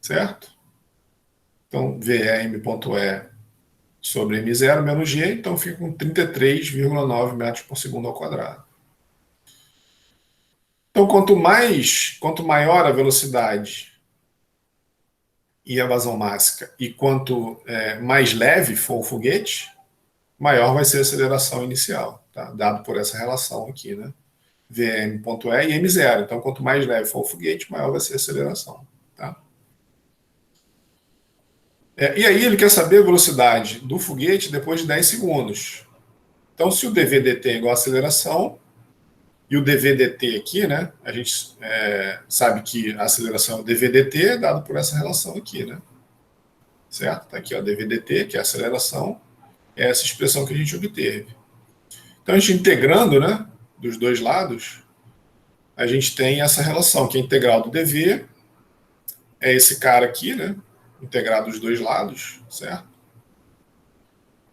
Certo? Então, VE sobre M0 menos G, então fica com 33,9 metros por segundo ao quadrado. Então, quanto maior a velocidade e a vazão máxima, e quanto mais leve for o foguete, maior vai ser a aceleração inicial, tá? Dado por essa relação aqui, né? VM.E e M0. Então, quanto mais leve for o foguete, maior vai ser a aceleração. Tá? E aí ele quer saber a velocidade do foguete depois de 10 segundos. Então, se o dv/dt é igual a aceleração, e o dv/dt aqui, né, a gente sabe que a aceleração é o dv/dt, dado por essa relação aqui, né? Certo? Está aqui, ó, dv/dt, que é a aceleração, é essa expressão que a gente obteve. Então, a gente integrando, né, dos dois lados, a gente tem essa relação, que a integral do dv é esse cara aqui, né, integrar dos dois lados, certo?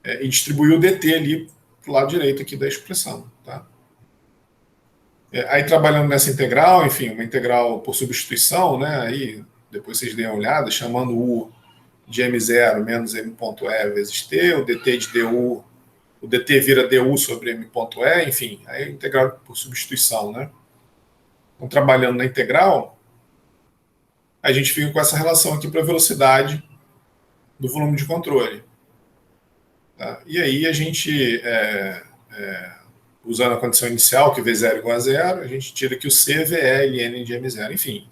E distribuir o dt ali para o lado direito aqui da expressão, tá? Aí trabalhando nessa integral, enfim, uma integral por substituição, né, aí depois vocês deem uma olhada, chamando u de m0 menos m.e vezes t, o dt de du, o dt vira du sobre m.e, enfim, aí é integral por substituição, né? Então, trabalhando na integral, a gente fica com essa relação aqui para a velocidade do volume de controle. Tá? E aí a gente, usando a condição inicial, que V0 igual a zero, a gente tira aqui o C, VE, ln de M0, enfim,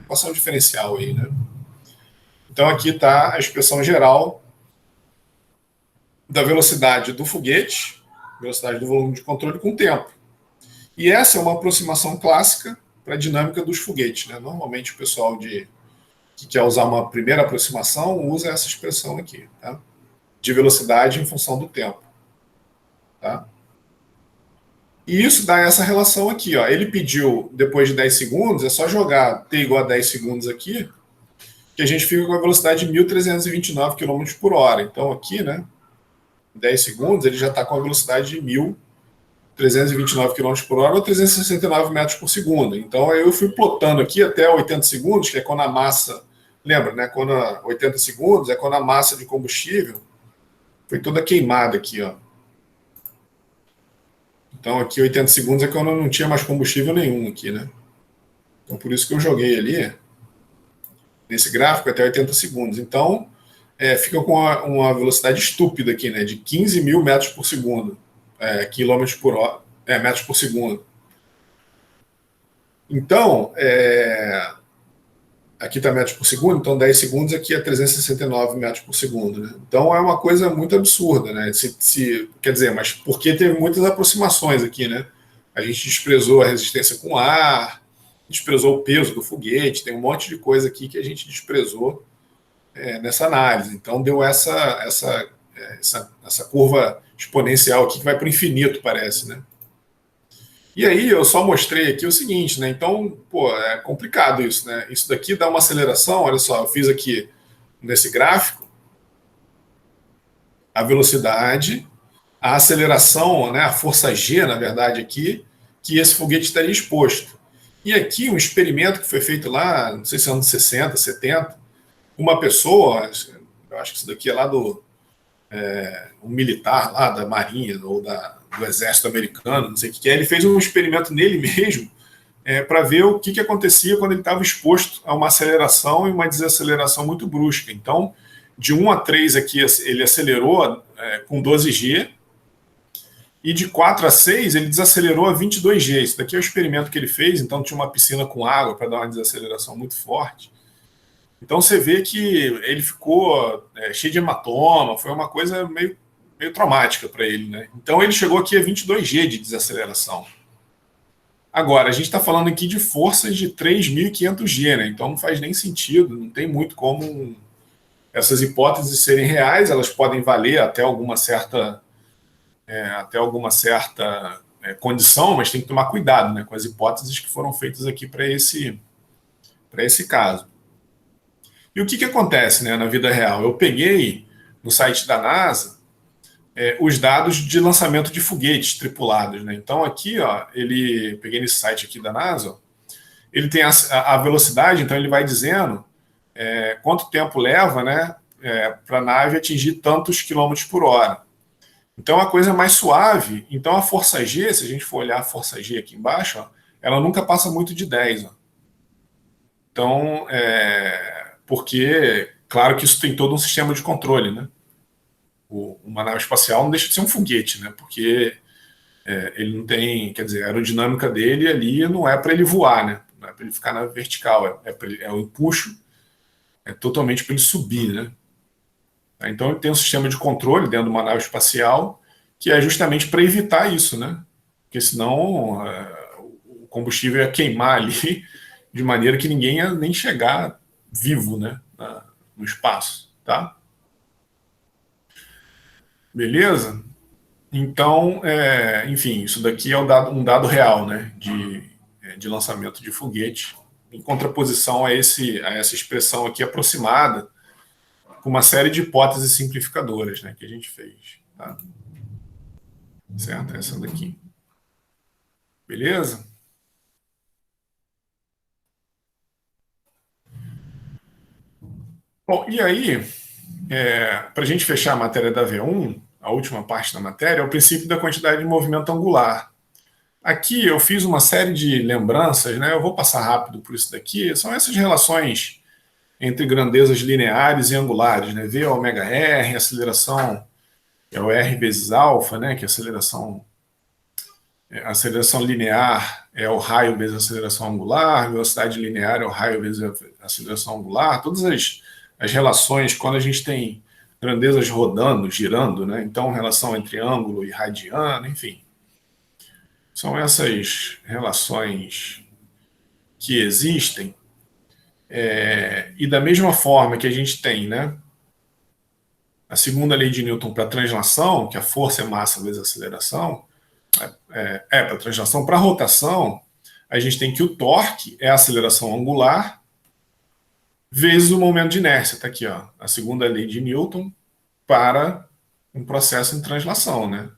equação diferencial aí, né? Então aqui está a expressão geral da velocidade do foguete, velocidade do volume de controle com o tempo. E essa é uma aproximação clássica para a dinâmica dos foguetes, né? Normalmente o pessoal que quer usar uma primeira aproximação usa essa expressão aqui, tá? De velocidade em função do tempo. Tá? E isso dá essa relação aqui. Ó. Ele pediu, depois de 10 segundos, é só jogar t igual a 10 segundos aqui, que a gente fica com a velocidade de 1.329 km por hora. Então aqui, né, 10 segundos, ele já está com a velocidade de 1.329 km por hora ou 369 metros por segundo. Então eu fui plotando aqui até 80 segundos, que é quando a massa... Lembra, né? Quando 80 segundos é quando a massa de combustível foi toda queimada aqui, ó. Então aqui 80 segundos é quando não tinha mais combustível nenhum aqui, né? Então por isso que eu joguei ali, nesse gráfico, até 80 segundos. Então fica com uma velocidade estúpida aqui, né? De 15 mil metros por segundo, quilômetros por hora, metros por segundo. Então, aqui está metros por segundo, então 10 segundos aqui é 369 metros por segundo. Né? Então é uma coisa muito absurda, né? Quer dizer, mas porque teve muitas aproximações aqui, né? A gente desprezou a resistência com ar, desprezou o peso do foguete, tem um monte de coisa aqui que a gente desprezou nessa análise. Então deu essa curva exponencial aqui que vai para o infinito, parece, né? E aí eu só mostrei aqui o seguinte, né? Então, pô, é complicado isso, né? Isso daqui dá uma aceleração, olha só, eu fiz aqui nesse gráfico a velocidade, a aceleração, né, a força G, na verdade, aqui, que esse foguete estaria exposto. E aqui um experimento que foi feito lá, não sei se é anos 60, 70, uma pessoa, eu acho que isso daqui é lá um militar lá da Marinha ou do Exército Americano, não sei o que é, ele fez um experimento nele mesmo para ver o que acontecia quando ele estava exposto a uma aceleração e uma desaceleração muito brusca. Então, de 1 a 3 aqui, ele acelerou com 12G, e de 4 a 6 ele desacelerou a 22G. Isso daqui é o experimento que ele fez, então tinha uma piscina com água para dar uma desaceleração muito forte. Então você vê que ele ficou cheio de hematoma, foi uma coisa meio traumática para ele, né? Então ele chegou aqui a 22G de desaceleração. Agora, a gente está falando aqui de forças de 3.500G, né? Então não faz nem sentido, não tem muito como essas hipóteses serem reais, elas podem valer até alguma certa condição, mas tem que tomar cuidado, né, com as hipóteses que foram feitas aqui para esse caso. E o que acontece, né, na vida real? Eu peguei no site da NASA os dados de lançamento de foguetes tripulados. Né? Então aqui, ó, peguei nesse site aqui da NASA, ó, ele tem a velocidade, então ele vai dizendo quanto tempo leva, né, para a nave atingir tantos quilômetros por hora. Então a coisa é mais suave. Então a força G, se a gente for olhar a força G aqui embaixo, ó, ela nunca passa muito de 10. Ó. Então, porque, claro que isso tem todo um sistema de controle, né? Uma nave espacial não deixa de ser um foguete, né? Porque ele não tem, quer dizer, a aerodinâmica dele ali não é para ele voar, né? Não é para ele ficar na vertical, é o empuxo, totalmente para ele subir, né? Então ele tem um sistema de controle dentro de uma nave espacial que é justamente para evitar isso, né? Porque senão o combustível ia queimar ali de maneira que ninguém ia nem chegar vivo, né? No espaço, tá? Beleza? Então, enfim, isso daqui é um dado real, né, de lançamento de foguete, em contraposição a essa expressão aqui aproximada, com uma série de hipóteses simplificadoras, né, que a gente fez. Tá? Certo? Essa daqui. Beleza? Bom, e aí, para a gente fechar a matéria da V1, a última parte da matéria, é o princípio da quantidade de movimento angular. Aqui eu fiz uma série de lembranças, né? Eu vou passar rápido por isso daqui. São essas relações entre grandezas lineares e angulares, né? V ômega R, aceleração é o R vezes alfa, né? Que é a aceleração linear é o raio vezes a aceleração angular, a velocidade linear é o raio vezes a aceleração angular. Todas as relações, quando a gente tem grandezas rodando, girando, né? Então, relação entre ângulo e radiano, enfim. São essas relações que existem. E da mesma forma que a gente tem, né, a segunda lei de Newton para translação, que a força é massa vezes a aceleração, para translação, para rotação, a gente tem que o torque é a aceleração angular vezes o momento de inércia. Está aqui, ó, a segunda lei de Newton para um processo em translação, né?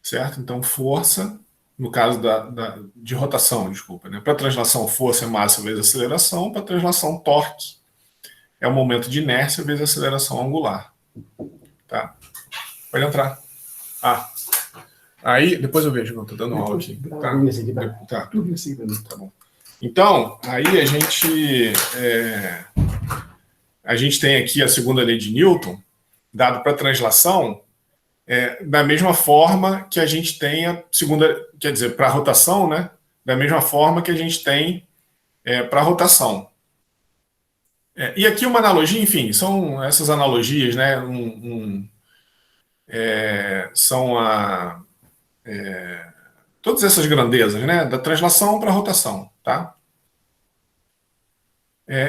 Certo? Então, força, no caso de rotação, desculpa, né? Para translação, força é massa vezes aceleração, para translação, torque é o momento de inércia vezes a aceleração angular. Tá? Pode entrar. Aí, depois eu vejo, não, tô dando aula aqui. Tá. Tá bom. Então, aí a gente tem aqui a segunda lei de Newton, dado para translação, da mesma forma que a gente tem a segunda, quer dizer, para rotação, né? Da mesma forma que a gente tem para rotação. E aqui uma analogia, enfim, são essas analogias, né? São todas essas grandezas, né? Da translação para a rotação, tá?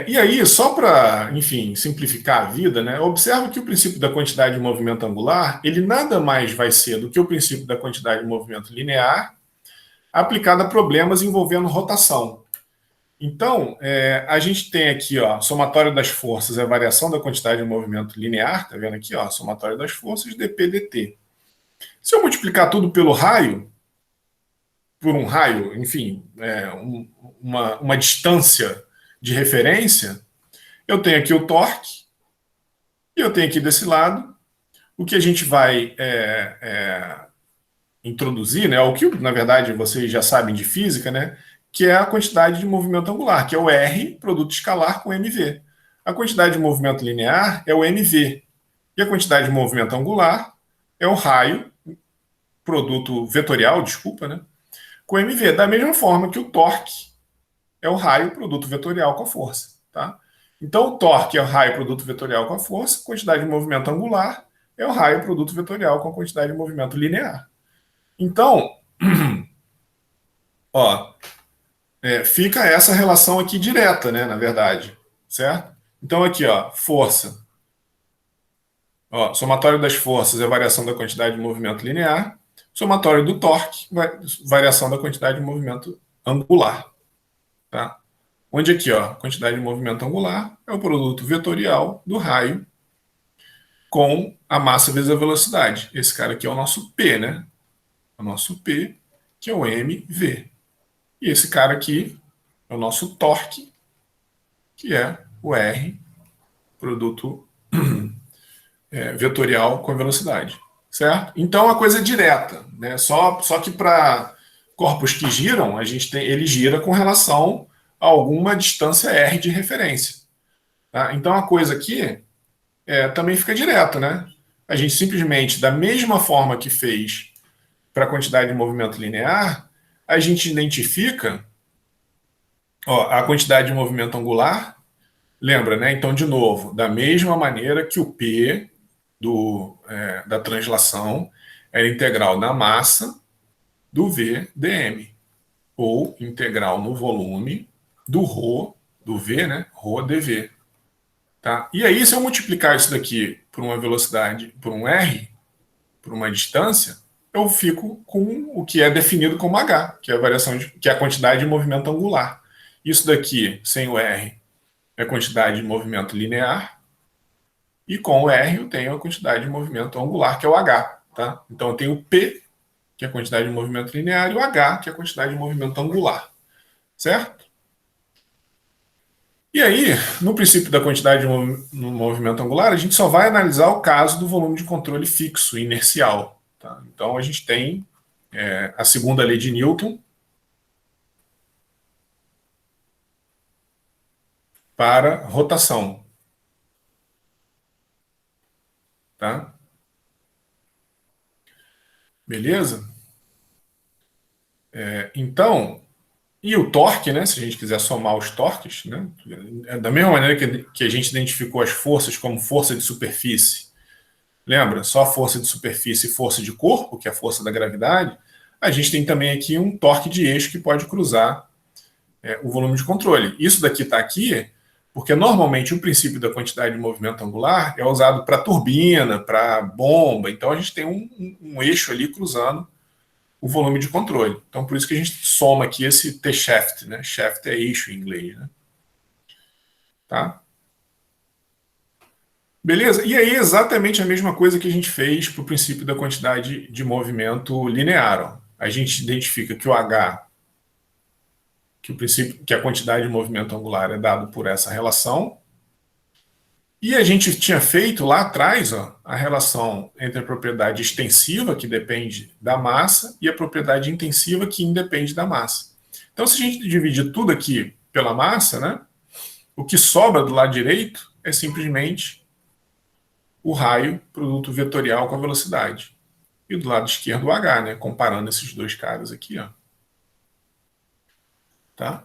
E aí, só para, enfim, simplificar a vida, né? Observa que o princípio da quantidade de movimento angular, ele nada mais vai ser do que o princípio da quantidade de movimento linear aplicado a problemas envolvendo rotação. Então, a gente tem aqui, ó, somatório das forças é a variação da quantidade de movimento linear, tá vendo aqui, ó, somatório das forças, dp dt. Se eu multiplicar tudo pelo raio, por um raio, enfim, uma distância de referência, eu tenho aqui o torque, e eu tenho aqui desse lado o que a gente vai introduzir, né, o que, na verdade, vocês já sabem de física, né, que é a quantidade de movimento angular, que é o R, produto escalar, com mv. A quantidade de movimento linear é o mv. E a quantidade de movimento angular é o raio, produto vetorial, desculpa, né, com mv. Da mesma forma que o torque é o raio, produto vetorial com a força. Tá? Então, o torque é o raio, produto vetorial com a força, a quantidade de movimento angular é o raio, produto vetorial com a quantidade de movimento linear. Então, ó, fica essa relação aqui direta, né, na verdade, certo? Então aqui, ó, força. Ó, somatório das forças é a variação da quantidade de movimento linear, somatório do torque, variação da quantidade de movimento angular, tá? Onde aqui, ó, a quantidade de movimento angular é o produto vetorial do raio com a massa vezes a velocidade. Esse cara aqui é o nosso P, né? O nosso P, que é o mv. E esse cara aqui é o nosso torque, que é o R, produto vetorial com a velocidade. Certo? Então a coisa é direta. Né? Só que para corpos que giram, ele gira com relação a alguma distância R de referência. Tá? Então a coisa aqui também fica direta. Né? A gente simplesmente, da mesma forma que fez para a quantidade de movimento linear, a gente identifica a quantidade de movimento angular. Lembra, né? Então, de novo, da mesma maneira que o P da translação era integral na massa do V dm, ou integral no volume do ρ, do V, né? ρ dv. Tá? E aí, se eu multiplicar isso daqui por uma velocidade, por um R, por uma distância, eu fico com o que é definido como H, que é a variação que é a quantidade de movimento angular. Isso daqui, sem o R, é a quantidade de movimento linear, e com o R eu tenho a quantidade de movimento angular, que é o H. Tá? Então eu tenho o P, que é a quantidade de movimento linear, e o H, que é a quantidade de movimento angular. Certo? E aí, no princípio da quantidade de no movimento angular, a gente só vai analisar o caso do volume de controle fixo, inercial. Tá? Então a gente tem a segunda lei de Newton para rotação. Tá? Beleza? Então, e o torque, né, se a gente quiser somar os torques, né, da mesma maneira que a gente identificou as forças como força de superfície, lembra? Só força de superfície e força de corpo, que é a força da gravidade, a gente tem também aqui um torque de eixo que pode cruzar o volume de controle. Isso daqui está aqui porque normalmente o princípio da quantidade de movimento angular é usado para turbina, para bomba, então a gente tem um eixo ali cruzando o volume de controle. Então por isso que a gente soma aqui esse T-shaft, né? Shaft é eixo em inglês, né? Tá? Beleza? E aí exatamente a mesma coisa que a gente fez para o princípio da quantidade de movimento linear. Ó. A gente identifica que o H, que a quantidade de movimento angular é dado por essa relação. E a gente tinha feito lá atrás a relação entre a propriedade extensiva, que depende da massa, e a propriedade intensiva, que independe da massa. Então, se a gente dividir tudo aqui pela massa, né, o que sobra do lado direito é simplesmente o raio produto vetorial com a velocidade. E do lado esquerdo o H, né, comparando esses dois caras aqui. Ó. Tá?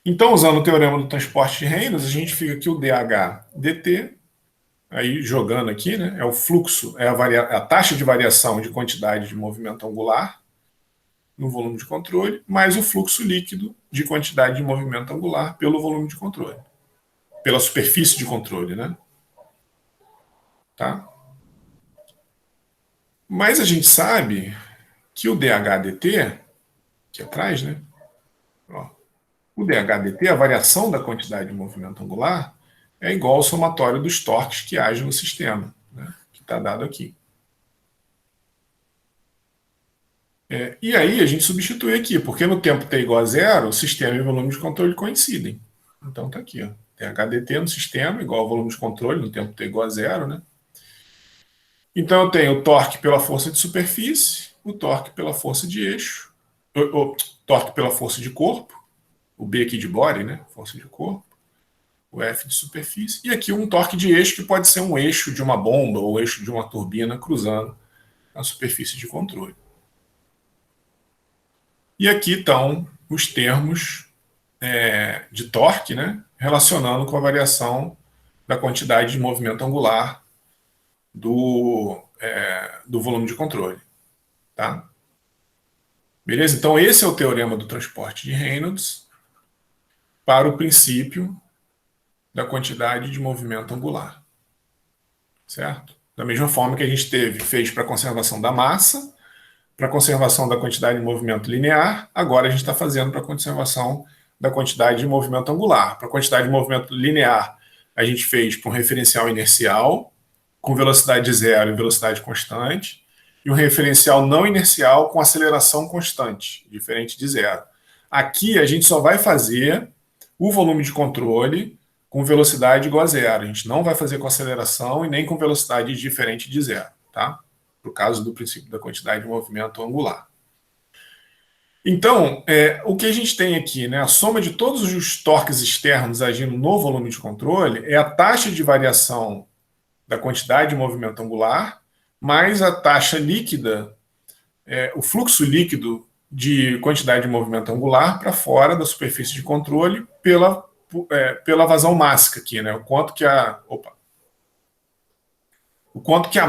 Então, usando o teorema do transporte de Reynolds, a gente fica que o dH dt, aí jogando aqui, né, é o fluxo, é a taxa de variação de quantidade de movimento angular no volume de controle, mais o fluxo líquido de quantidade de movimento angular pelo volume de controle, pela superfície de controle, né? Tá? Mas a gente sabe que o dH/dt, aqui atrás, né? Ó, o dH/dt, a variação da quantidade de movimento angular, é igual ao somatório dos torques que agem no sistema, né? Que está dado aqui. E aí a gente substitui aqui, porque no tempo t igual a zero, o sistema e o volume de controle coincidem. Então está aqui, ó. dH/dt no sistema igual ao volume de controle no tempo t igual a zero, né? Então eu tenho o torque pela força de superfície, o torque pela força de eixo, o torque pela força de corpo, o B aqui de body, né? Força de corpo, o F de superfície, e aqui um torque de eixo que pode ser um eixo de uma bomba ou eixo de uma turbina cruzando a superfície de controle. E aqui estão os termos de torque, né? Relacionando com a variação da quantidade de movimento angular do volume de controle. Tá? Beleza? Então, esse é o teorema do transporte de Reynolds para o princípio da quantidade de movimento angular. Certo? Da mesma forma que a gente fez para a conservação da massa, para a conservação da quantidade de movimento linear, agora a gente está fazendo para a conservação da quantidade de movimento angular. Para a quantidade de movimento linear, a gente fez para um referencial inercial, com velocidade zero e velocidade constante, e um referencial não inercial com aceleração constante, diferente de zero. Aqui a gente só vai fazer o volume de controle com velocidade igual a zero. A gente não vai fazer com aceleração e nem com velocidade diferente de zero, tá? Por causa do princípio da quantidade de movimento angular. Então, o que a gente tem aqui, né, a soma de todos os torques externos agindo no volume de controle é a taxa de variação da quantidade de movimento angular, mais a taxa líquida, o fluxo líquido de quantidade de movimento angular para fora da superfície de controle pela vazão mássica aqui, né? O quanto que a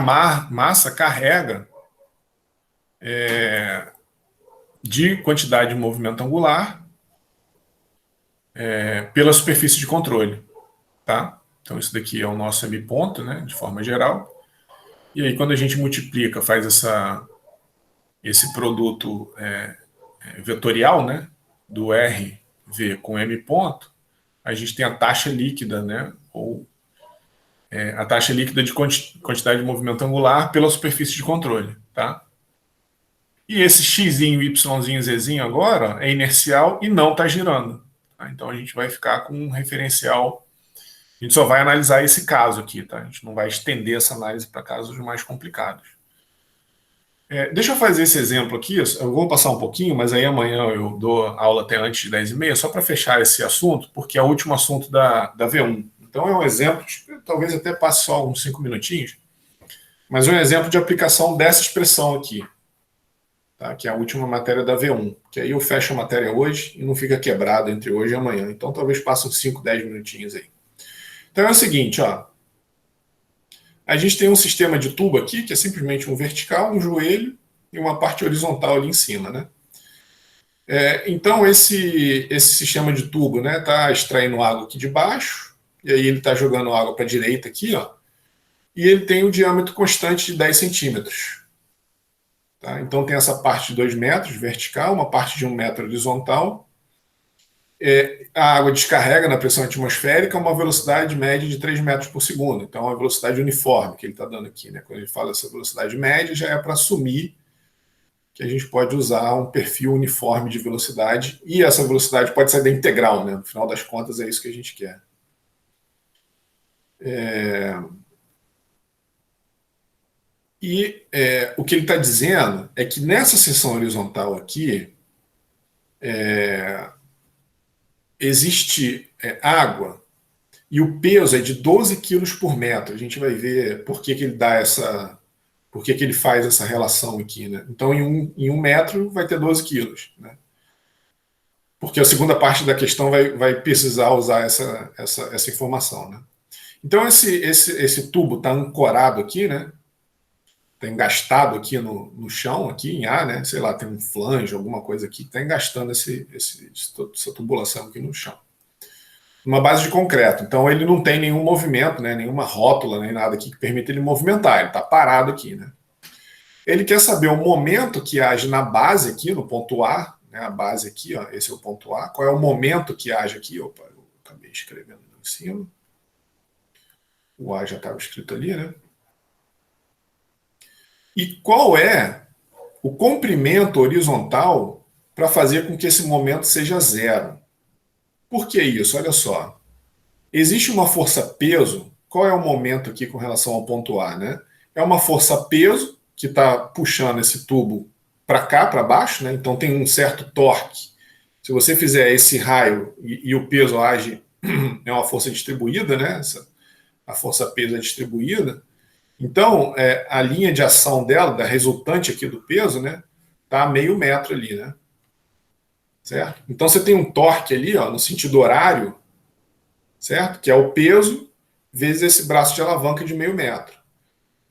massa carrega de quantidade de movimento angular pela superfície de controle, tá? Então isso daqui é o nosso M ponto, né? De forma geral. E aí, quando a gente multiplica, faz esse produto vetorial, né, do RV com M ponto, a gente tem a taxa líquida, né, ou a taxa líquida de quantidade de movimento angular pela superfície de controle, tá? E esse xzinho, yzinho, zzinho agora é inercial e não está girando. Tá? Então a gente vai ficar com um referencial. A gente só vai analisar esse caso aqui, tá? A gente não vai estender essa análise para casos mais complicados. Deixa eu fazer esse exemplo aqui. Eu vou passar um pouquinho, mas aí amanhã eu dou aula até antes de 10h30, só para fechar esse assunto, porque é o último assunto da V1. Então é um exemplo, talvez até passe só uns 5 minutinhos, mas é um exemplo de aplicação dessa expressão aqui. Tá, que é a última matéria da V1, que aí eu fecho a matéria hoje e não fica quebrado entre hoje e amanhã. Então talvez passe uns 5, 10 minutinhos aí. Então é o seguinte, ó. A gente tem um sistema de tubo aqui, que é simplesmente um vertical, um joelho e uma parte horizontal ali em cima, né? Então esse sistema de tubo, né, tá extraindo água aqui de baixo, e aí ele está jogando água para a direita aqui, ó, e ele tem um diâmetro constante de 10 centímetros. Tá? Então tem essa parte de 2 metros vertical, uma parte de 1 metro horizontal. A água descarrega na pressão atmosférica a uma velocidade média de 3 metros por segundo. Então é uma velocidade uniforme que ele está dando aqui. Né? Quando ele fala essa velocidade média, já é para assumir que a gente pode usar um perfil uniforme de velocidade, e essa velocidade pode ser da integral. Né? No final das contas é isso que a gente quer. O que ele está dizendo é que nessa seção horizontal aqui existe água e o peso é de 12 quilos por metro. A gente vai ver por que ele dá por que ele faz essa relação aqui. Né? Então, em um metro vai ter 12 quilos. Né? Porque a segunda parte da questão vai precisar usar essa informação. Né? Então, esse tubo está ancorado aqui, né? Está engastado aqui no chão, aqui em A, né? Sei lá, tem um flange, alguma coisa aqui que está engastando essa tubulação aqui no chão. Uma base de concreto. Então ele não tem nenhum movimento, né? Nenhuma rótula, nem nada aqui que permita ele movimentar. Ele está parado aqui, né? Ele quer saber o momento que age na base aqui, no ponto A, né? A base aqui, ó, esse é o ponto A. Qual é o momento que age aqui? Opa, eu acabei escrevendo em cima. O A já estava escrito ali, né? E qual é o comprimento horizontal para fazer com que esse momento seja zero? Por que isso? Olha só. Existe uma força-peso. Qual é o momento aqui com relação ao ponto A? Né? É uma força-peso que está puxando esse tubo para cá, para baixo. Né? Então tem um certo torque. Se você fizer esse raio e o peso age, é uma força distribuída, né? A força-peso é distribuída. Então, a linha de ação dela, da resultante aqui do peso, né, está a meio metro ali, né? Certo? Então, você tem um torque ali, ó, no sentido horário, certo? Que é o peso vezes esse braço de alavanca de meio metro.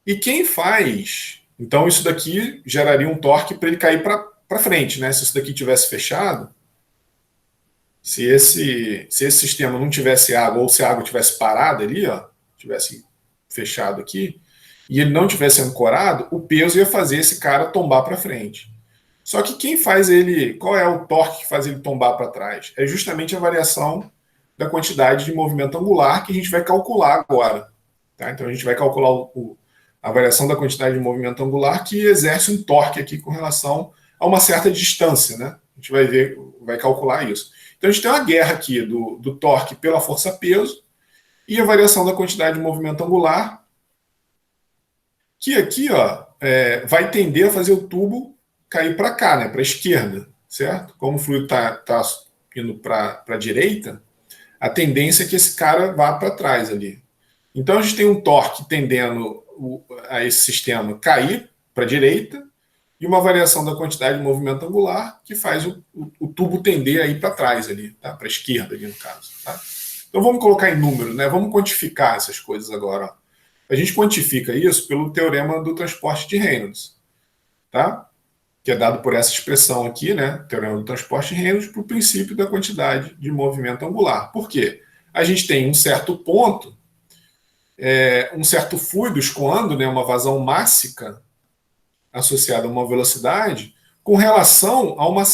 E quem faz... Então, isso daqui geraria um torque para ele cair para frente, né? Se isso daqui tivesse fechado, se esse sistema não tivesse água, ou se a água tivesse parada ali, ó, tivesse fechado aqui, e ele não tivesse ancorado, o peso ia fazer esse cara tombar para frente. Só que quem faz ele... Qual é o torque que faz ele tombar para trás? É justamente a variação da quantidade de movimento angular que a gente vai calcular agora. Tá? Então a gente vai calcular a variação da quantidade de movimento angular que exerce um torque aqui com relação a uma certa distância. Né? A gente vai calcular isso. Então a gente tem uma guerra aqui do torque pela força-peso e a variação da quantidade de movimento angular, que aqui ó, vai tender a fazer o tubo cair para cá, né, para a esquerda, certo? Como o fluido está indo para a direita, a tendência é que esse cara vá para trás ali. Então a gente tem um torque tendendo a esse sistema cair para a direita e uma variação da quantidade de movimento angular que faz o tubo tender a ir para trás ali, tá? Para a esquerda ali no caso. Tá? Então vamos colocar em números, né? Vamos quantificar essas coisas agora. Ó. A gente quantifica isso pelo teorema do transporte de Reynolds, tá? Que é dado por essa expressão aqui, né? Teorema do transporte de Reynolds, para o princípio da quantidade de movimento angular. Por quê? A gente tem um certo ponto um certo fluido escoando, né, uma vazão mássica associada a uma velocidade, com relação a um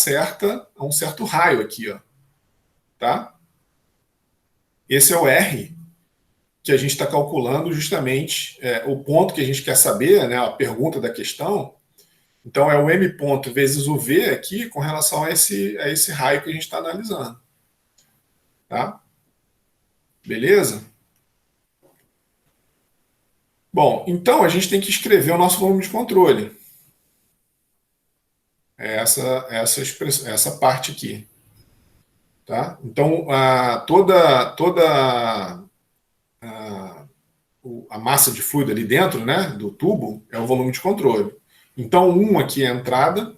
certo raio aqui, ó, tá? Esse é o R que a gente está calculando justamente o ponto que a gente quer saber, né, a pergunta da questão. Então é o M ponto vezes o V aqui com relação a esse raio que a gente está analisando, tá? Beleza? Bom, então a gente tem que escrever o nosso volume de controle. É essa parte aqui. Tá? Então, toda a massa de fluido ali dentro, né, do tubo é o volume de controle. Então, o 1 aqui é a entrada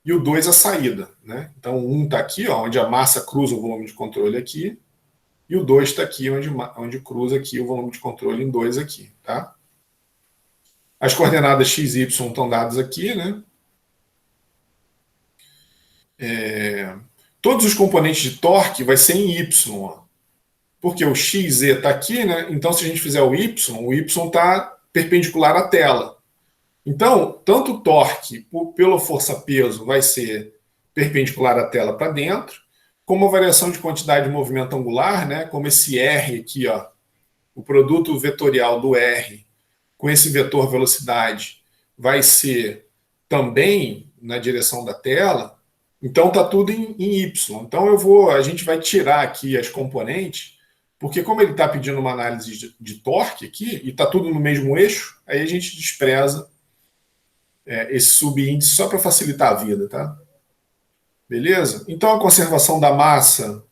e o 2 a saída. Né? Então, o 1 está aqui, ó, onde a massa cruza o volume de controle aqui, e o 2 está aqui, onde cruza aqui o volume de controle em 2 aqui. Tá? As coordenadas x e y estão dadas aqui, né? Todos os componentes de torque vai ser em y, ó, porque o x está aqui, né? Então, se a gente fizer o y está perpendicular à tela. Então, tanto o torque pela força-peso vai ser perpendicular à tela para dentro, como a variação de quantidade de movimento angular, né? Como esse R aqui, ó, o produto vetorial do R com esse vetor velocidade vai ser também na direção da tela. Então está tudo em Y. Então a gente vai tirar aqui as componentes, porque como ele está pedindo uma análise de torque aqui, e está tudo no mesmo eixo, aí a gente despreza esse subíndice só para facilitar a vida, tá? Beleza? Então a conservação da massa,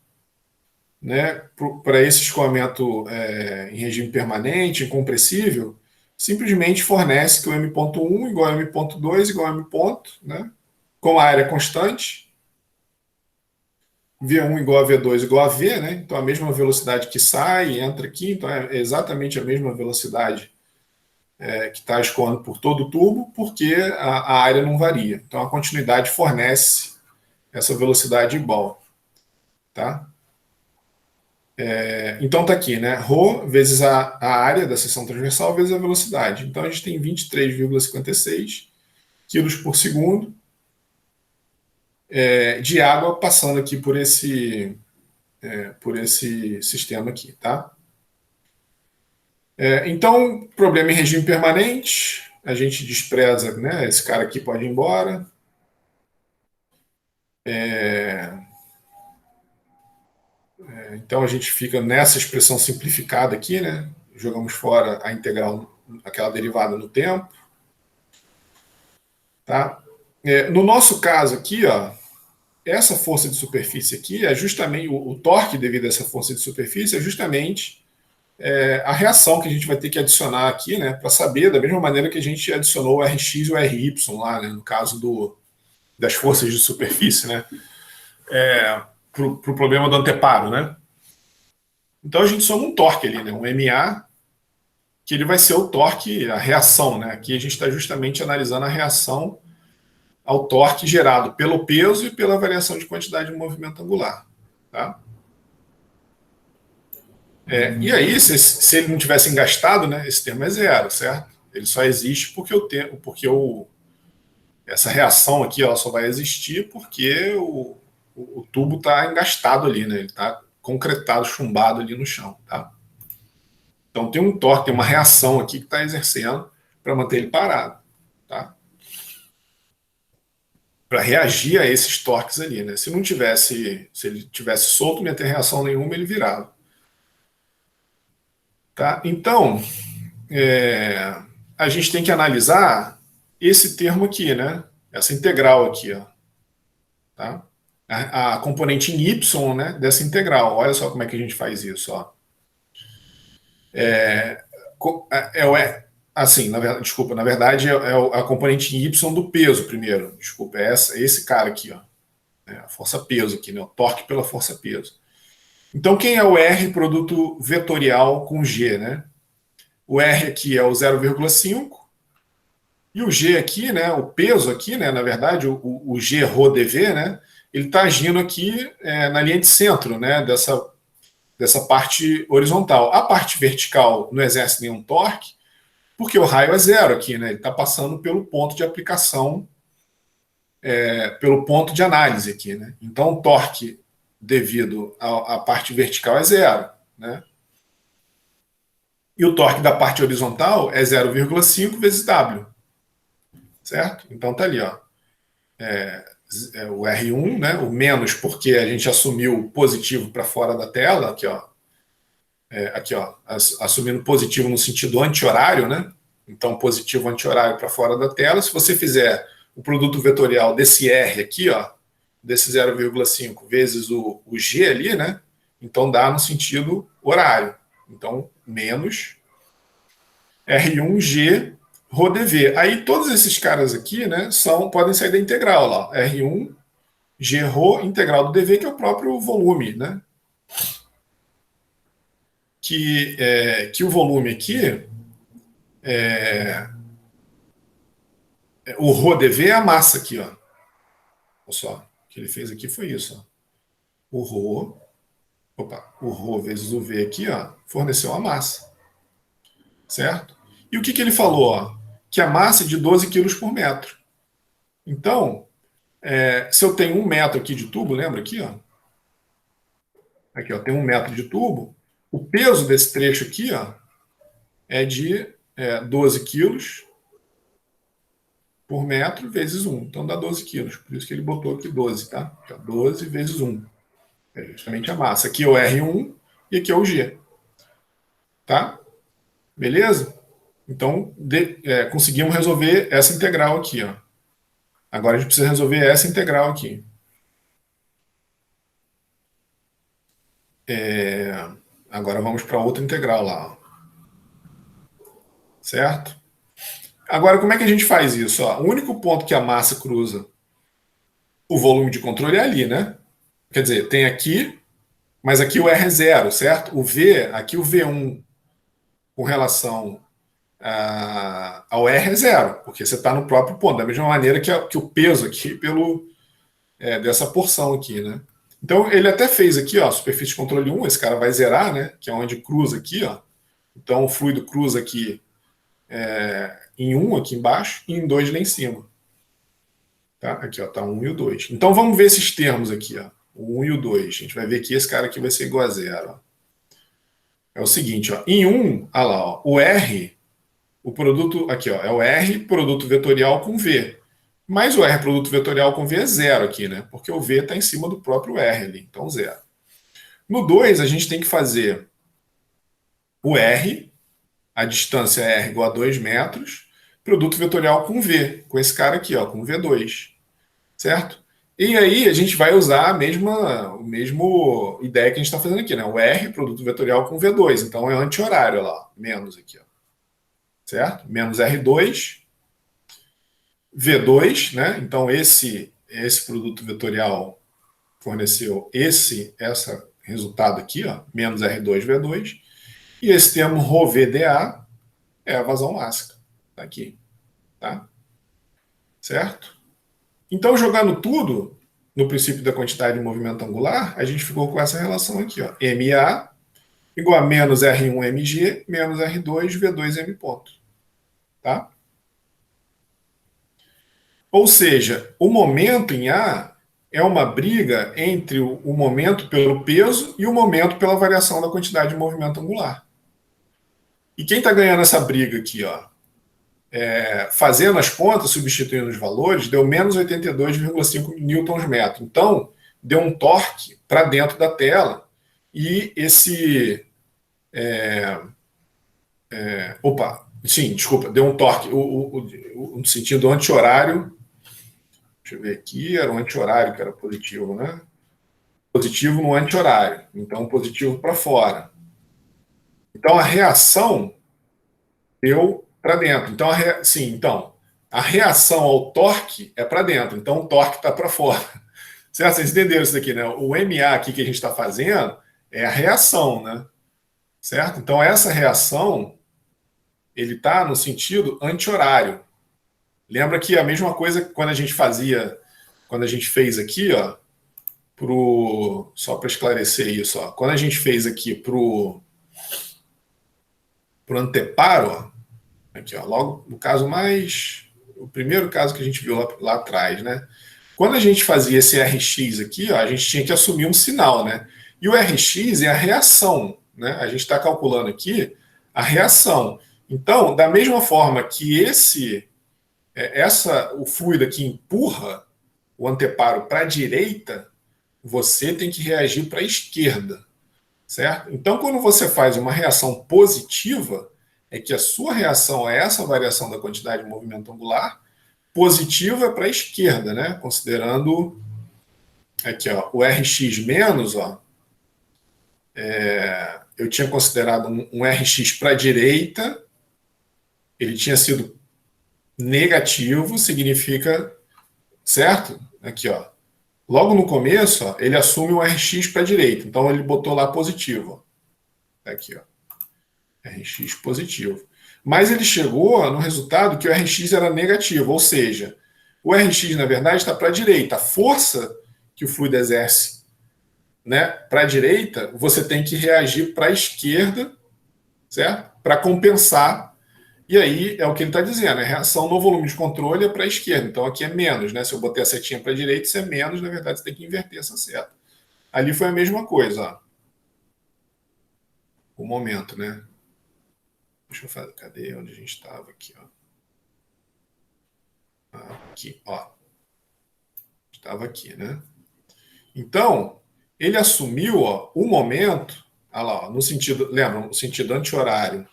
né, para esse escoamento em regime permanente, incompressível, simplesmente fornece que o M.1 igual a M.2 igual a M ponto, né? Com a área constante, V1 igual a V2 igual a V, né? Então a mesma velocidade que sai e entra aqui, então é exatamente a mesma velocidade que está escoando por todo o tubo, porque a área não varia. Então a continuidade fornece essa velocidade igual, tá? Então tá aqui, né? Ρ vezes a área da seção transversal vezes a velocidade. Então a gente tem 23,56 quilos por segundo de água passando aqui por esse sistema aqui, tá? Então, problema em regime permanente, a gente despreza, né? Esse cara aqui pode ir embora. Então a gente fica nessa expressão simplificada aqui, né? Jogamos fora a integral, aquela derivada no tempo. Tá? No nosso caso aqui, ó, essa força de superfície aqui é justamente o torque devido a essa força de superfície é justamente a reação que a gente vai ter que adicionar aqui, né, para saber da mesma maneira que a gente adicionou o Rx e o Ry lá, né, no caso das forças de superfície, né, para o problema do anteparo, né. Então a gente soma um torque ali, né, um MA, que ele vai ser o torque, a reação, né. Aqui a gente está justamente analisando a reação ao torque gerado pelo peso e pela variação de quantidade de movimento angular. Tá? E aí, se ele não tivesse engastado, né, esse termo é zero, certo? Ele só existe porque essa reação aqui ela só vai existir porque o tubo está engastado ali, né? Ele está concretado, chumbado ali no chão. Tá? Então tem um torque, tem uma reação aqui que está exercendo para manter ele parado. Tá? Para reagir a esses torques ali, né? Se ele tivesse solto, não ia ter reação nenhuma, ele virava. Tá? Então, a gente tem que analisar esse termo aqui, né? Essa integral aqui, ó. Tá? A componente em y, né, dessa integral. Olha só como é que a gente faz isso, ó. Assim, na verdade é a componente em y do peso primeiro. Desculpa, é esse cara aqui, ó. A força-peso aqui, né? O torque pela força-peso. Então, quem é o R produto vetorial com G, né? O R aqui é o 0,5 e o G aqui, né? O peso aqui, né? Na verdade, o G ρ dV, né? Ele está agindo aqui na linha de centro, né? dessa parte horizontal. A parte vertical não exerce nenhum torque, porque o raio é zero aqui, né? Ele está passando pelo ponto de aplicação, pelo ponto de análise aqui, né? Então, o torque devido à parte vertical é zero, né? E o torque da parte horizontal é 0,5 vezes W, certo? Então, tá ali, ó. O R1, né? O menos porque a gente assumiu positivo para fora da tela, aqui, ó. Aqui, ó, assumindo positivo no sentido anti-horário, né? Então, positivo anti-horário para fora da tela. Se você fizer o produto vetorial desse R aqui, ó, desse 0,5 vezes o G ali, né? Então, dá no sentido horário. Então, menos R1G ρ dV. Aí, todos esses caras aqui, né, podem sair da integral lá. R1 G ρ integral do dV, que é o próprio volume, né? Que o volume aqui, o ρ dV é a massa aqui, ó. Olha só, o que ele fez aqui foi isso, ó. O ρ vezes o V aqui, ó, forneceu a massa, certo? E o que ele falou, ó? Que a massa é de 12 quilos por metro. Então, se eu tenho 1 metro aqui de tubo, lembra aqui, ó? Aqui, ó, tem 1 metro de tubo. O peso desse trecho aqui, ó, é de 12 quilos por metro vezes 1. Então dá 12 quilos. Por isso que ele botou aqui 12, tá? Aqui, ó, 12 vezes 1. É justamente a massa. Aqui é o R1 e aqui é o G. Tá? Beleza? Então, conseguimos resolver essa integral aqui, ó. Agora a gente precisa resolver essa integral aqui. Agora vamos para outra integral lá, ó. Certo? Agora, como é que a gente faz isso? Ó? O único ponto que a massa cruza o volume de controle é ali, né? Quer dizer, tem aqui, mas aqui o R é zero, certo? O V, aqui o V1 com relação ao R é zero, porque você está no próprio ponto, da mesma maneira que o peso aqui dessa porção aqui, né? Então, ele até fez aqui, ó, superfície de controle 1, esse cara vai zerar, né? Que é onde cruza aqui, ó. Então, o fluido cruza aqui em 1 aqui embaixo e em 2 lá em cima. Tá? Aqui, ó, tá 1 e o 2. Então, vamos ver esses termos aqui, ó. O 1 e o 2. A gente vai ver que esse cara aqui vai ser igual a zero, ó. É o seguinte, ó. Em 1, olha lá, ó, o R, o produto, aqui, ó, é o R produto vetorial com V. Mas o R produto vetorial com V é zero aqui, né? Porque o V está em cima do próprio R ali, então zero. No 2, a gente tem que fazer o R, a distância R igual a 2 metros, produto vetorial com V, com esse cara aqui, ó, com V2, certo? E aí a gente vai usar a mesma ideia que a gente está fazendo aqui, né? O R, produto vetorial com V2, então é anti-horário lá, menos aqui, ó. Certo? Menos R2, V2, né? Então esse produto vetorial forneceu esse resultado aqui, ó, menos R2, V2, e esse termo ρVDA é a vazão máxima, tá aqui, tá? Certo? Então, jogando tudo no princípio da quantidade de movimento angular, a gente ficou com essa relação aqui, ó, MA igual a menos R1 MG menos R2 V2 M ponto, tá? Ou seja, o momento em A é uma briga entre o momento pelo peso e o momento pela variação da quantidade de movimento angular. E quem está ganhando essa briga aqui, ó, fazendo as contas, substituindo os valores, deu menos 82,5 newtons-metro. Então, deu um torque para dentro da tela e esse... deu um torque no sentido anti-horário. Deixa eu ver aqui, era um anti-horário que era positivo, né? Positivo no anti-horário, então positivo para fora. Então a reação deu para dentro. Então, a reação ao torque é para dentro, então o torque está para fora. Certo? Vocês entenderam isso daqui, né? O MA aqui que a gente está fazendo é a reação, né? Certo? Então essa reação ele está no sentido anti-horário. Lembra que a mesma coisa quando a gente fez aqui, ó, só para esclarecer isso, ó, quando a gente fez aqui para o anteparo, ó, aqui, ó, logo no caso o primeiro caso que a gente viu lá atrás, né? Quando a gente fazia esse RX aqui, ó, a gente tinha que assumir um sinal, né? E o RX é a reação, né? A gente está calculando aqui a reação. Então, da mesma forma que o fluido aqui empurra o anteparo para a direita, você tem que reagir para a esquerda, certo? Então, quando você faz uma reação positiva, é que a sua reação a essa variação da quantidade de movimento angular, positiva é para a esquerda, né? Considerando aqui, ó, o Rx menos, ó, eu tinha considerado um Rx para a direita, ele tinha sido negativo, significa, certo? Aqui, ó. Logo no começo, ó, ele assume o Rx para a direita, então ele botou lá positivo. Ó. Aqui, ó. Rx positivo. Mas ele chegou no resultado que o Rx era negativo, ou seja, o Rx, na verdade, está para a direita. A força que o fluido exerce, né, para a direita, você tem que reagir para a esquerda, certo? Para compensar. E aí é o que ele está dizendo, a reação no volume de controle é para a esquerda. Então aqui é menos, né? Se eu botei a setinha para a direita, isso é menos, na verdade você tem que inverter essa seta. Ali foi a mesma coisa, ó. O momento, né? Deixa eu fazer, cadê onde a gente estava aqui, ó? Aqui, ó. Estava aqui, né? Então, ele assumiu, ó, o momento, olha lá, ó, no sentido, lembra, no sentido anti-horário,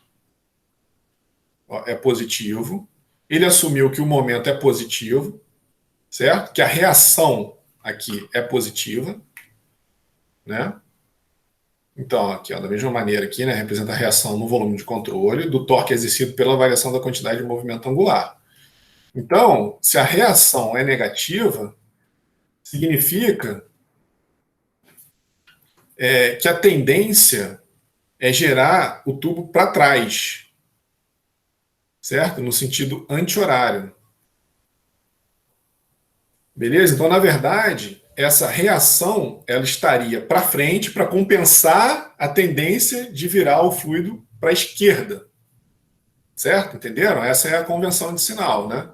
é positivo. Ele assumiu que o momento é positivo, certo? Que a reação aqui é positiva, né? Então, aqui, ó, da mesma maneira aqui, né, representa a reação no volume de controle do torque exercido pela variação da quantidade de movimento angular. Então, se a reação é negativa, significa que a tendência é gerar o tubo para trás, certo? No sentido anti-horário. Beleza? Então, na verdade, essa reação ela estaria para frente para compensar a tendência de virar o fluido para a esquerda. Certo? Entenderam? Essa é a convenção de sinal, né?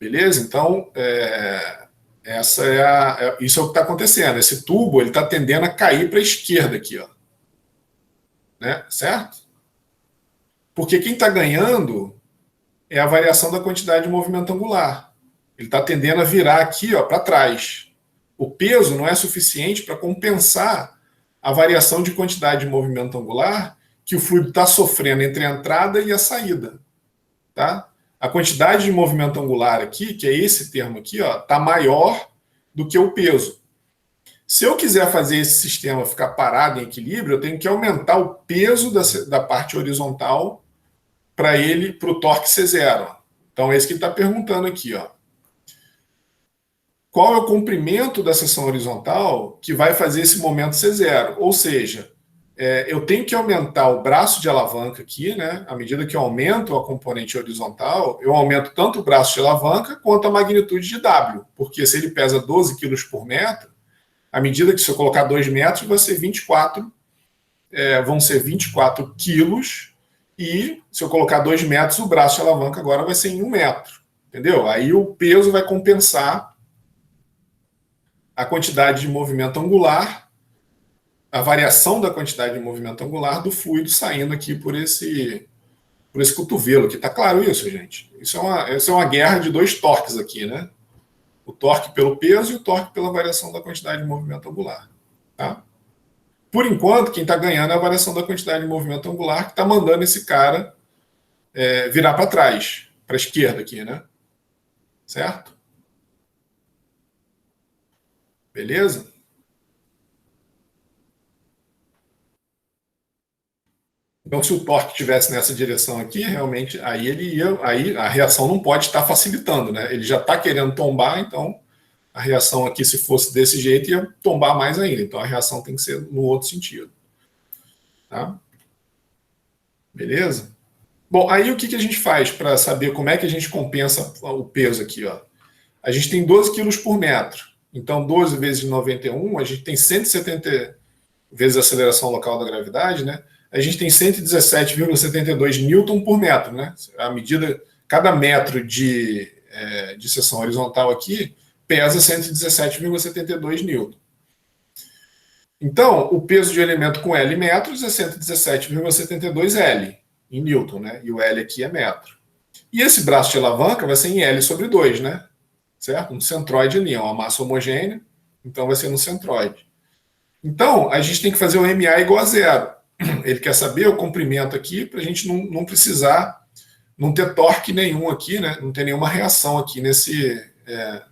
Beleza? Então, isso é o que está acontecendo. Esse tubo ele está tendendo a cair para a esquerda aqui, ó. Né? Certo? Porque quem está ganhando é a variação da quantidade de movimento angular. Ele está tendendo a virar aqui, ó, para trás. O peso não é suficiente para compensar a variação de quantidade de movimento angular que o fluido está sofrendo entre a entrada e a saída. Tá? A quantidade de movimento angular aqui, que é esse termo aqui, está maior do que o peso. Se eu quiser fazer esse sistema ficar parado em equilíbrio, eu tenho que aumentar o peso da parte horizontal para o torque ser zero. Então, é isso que ele está perguntando aqui. Ó. Qual é o comprimento da seção horizontal que vai fazer esse momento ser zero? Ou seja, eu tenho que aumentar o braço de alavanca aqui, né? À medida que eu aumento a componente horizontal, eu aumento tanto o braço de alavanca quanto a magnitude de W, porque se ele pesa 12 kg por metro, à medida que se eu colocar 2 metros, vai ser 24, vão ser 24 quilos, e se eu colocar 2 metros, o braço de alavanca agora vai ser em 1 metro, entendeu? Aí o peso vai compensar a quantidade de movimento angular, a variação da quantidade de movimento angular do fluido saindo aqui por esse cotovelo aqui. Tá claro isso, gente? Isso é uma guerra de dois torques aqui, né? O torque pelo peso e o torque pela variação da quantidade de movimento angular. Tá? Por enquanto, quem está ganhando é a variação da quantidade de movimento angular que está mandando esse cara virar para trás, para a esquerda aqui, né? Certo? Beleza? Então, se o torque estivesse nessa direção aqui, realmente, aí a reação não pode estar facilitando, né? Ele já está querendo tombar, então a reação aqui, se fosse desse jeito, ia tombar mais ainda. Então a reação tem que ser no outro sentido. Tá? Beleza? Bom, aí o que a gente faz para saber como é que a gente compensa o peso aqui? Ó? A gente tem 12 quilos por metro. Então, 12 vezes 91, a gente tem 170 vezes a aceleração local da gravidade, né? A gente tem 117,72 newton por metro, né? A medida, cada metro de seção horizontal aqui pesa 117,72 newton. Então, o peso de um elemento com L metros é 117,72 L em newton, né? E o L aqui é metro. E esse braço de alavanca vai ser em L sobre 2, né? Certo? Um centroide ali, é uma massa homogênea, então vai ser no centroide. Então, a gente tem que fazer o MA igual a zero. Ele quer saber o comprimento aqui para a gente não precisar, não ter torque nenhum aqui, né? Não ter nenhuma reação aqui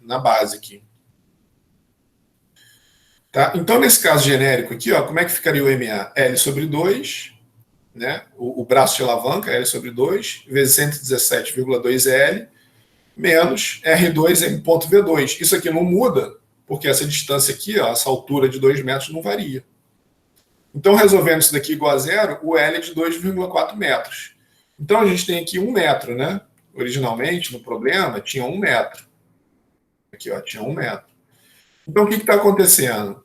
na base aqui. Tá? Então, nesse caso genérico aqui, ó, como é que ficaria o MA? L sobre 2, né? O braço de alavanca, L sobre 2, vezes 117,2 L, menos R2 M.V2. Isso aqui não muda, porque essa distância aqui, ó, essa altura de 2 metros não varia. Então, resolvendo isso daqui igual a zero, o L é de 2,4 metros. Então, a gente tem aqui 1 metro, né? Originalmente, no problema, tinha 1 metro. Aqui, ó, tinha 1 metro. Então, o que está acontecendo?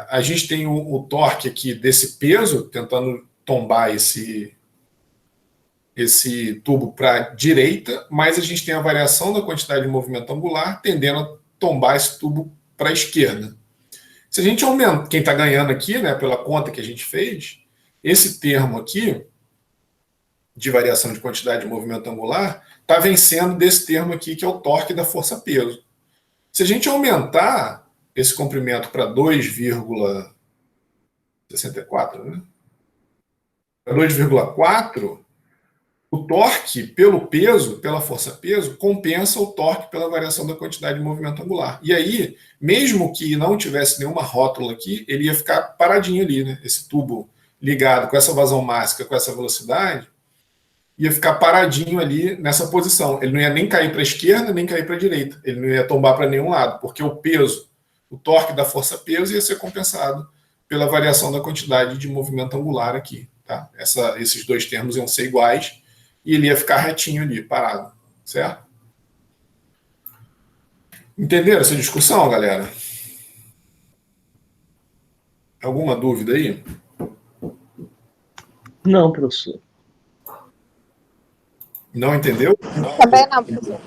A gente tem o torque aqui desse peso, tentando tombar esse tubo para a direita, mas a gente tem a variação da quantidade de movimento angular tendendo a tombar esse tubo para a esquerda. Se a gente aumenta, quem está ganhando aqui, né, pela conta que a gente fez, esse termo aqui, de variação de quantidade de movimento angular, está vencendo desse termo aqui, que é o torque da força-peso. Se a gente aumentar esse comprimento para 2,64, né? Para 2,4, o torque pelo peso, pela força-peso, compensa o torque pela variação da quantidade de movimento angular. E aí, mesmo que não tivesse nenhuma rótula aqui, ele ia ficar paradinho ali, né? Esse tubo ligado com essa vazão máxima, com essa velocidade, ia ficar paradinho ali nessa posição. Ele não ia nem cair para a esquerda, nem cair para a direita. Ele não ia tombar para nenhum lado, porque o peso, o torque da força-peso ia ser compensado pela variação da quantidade de movimento angular aqui. Tá? Esses dois termos iam ser iguais e ele ia ficar retinho ali, parado. Certo? Entenderam essa discussão, galera? Alguma dúvida aí? Não, professor. Não entendeu? Também não, professor.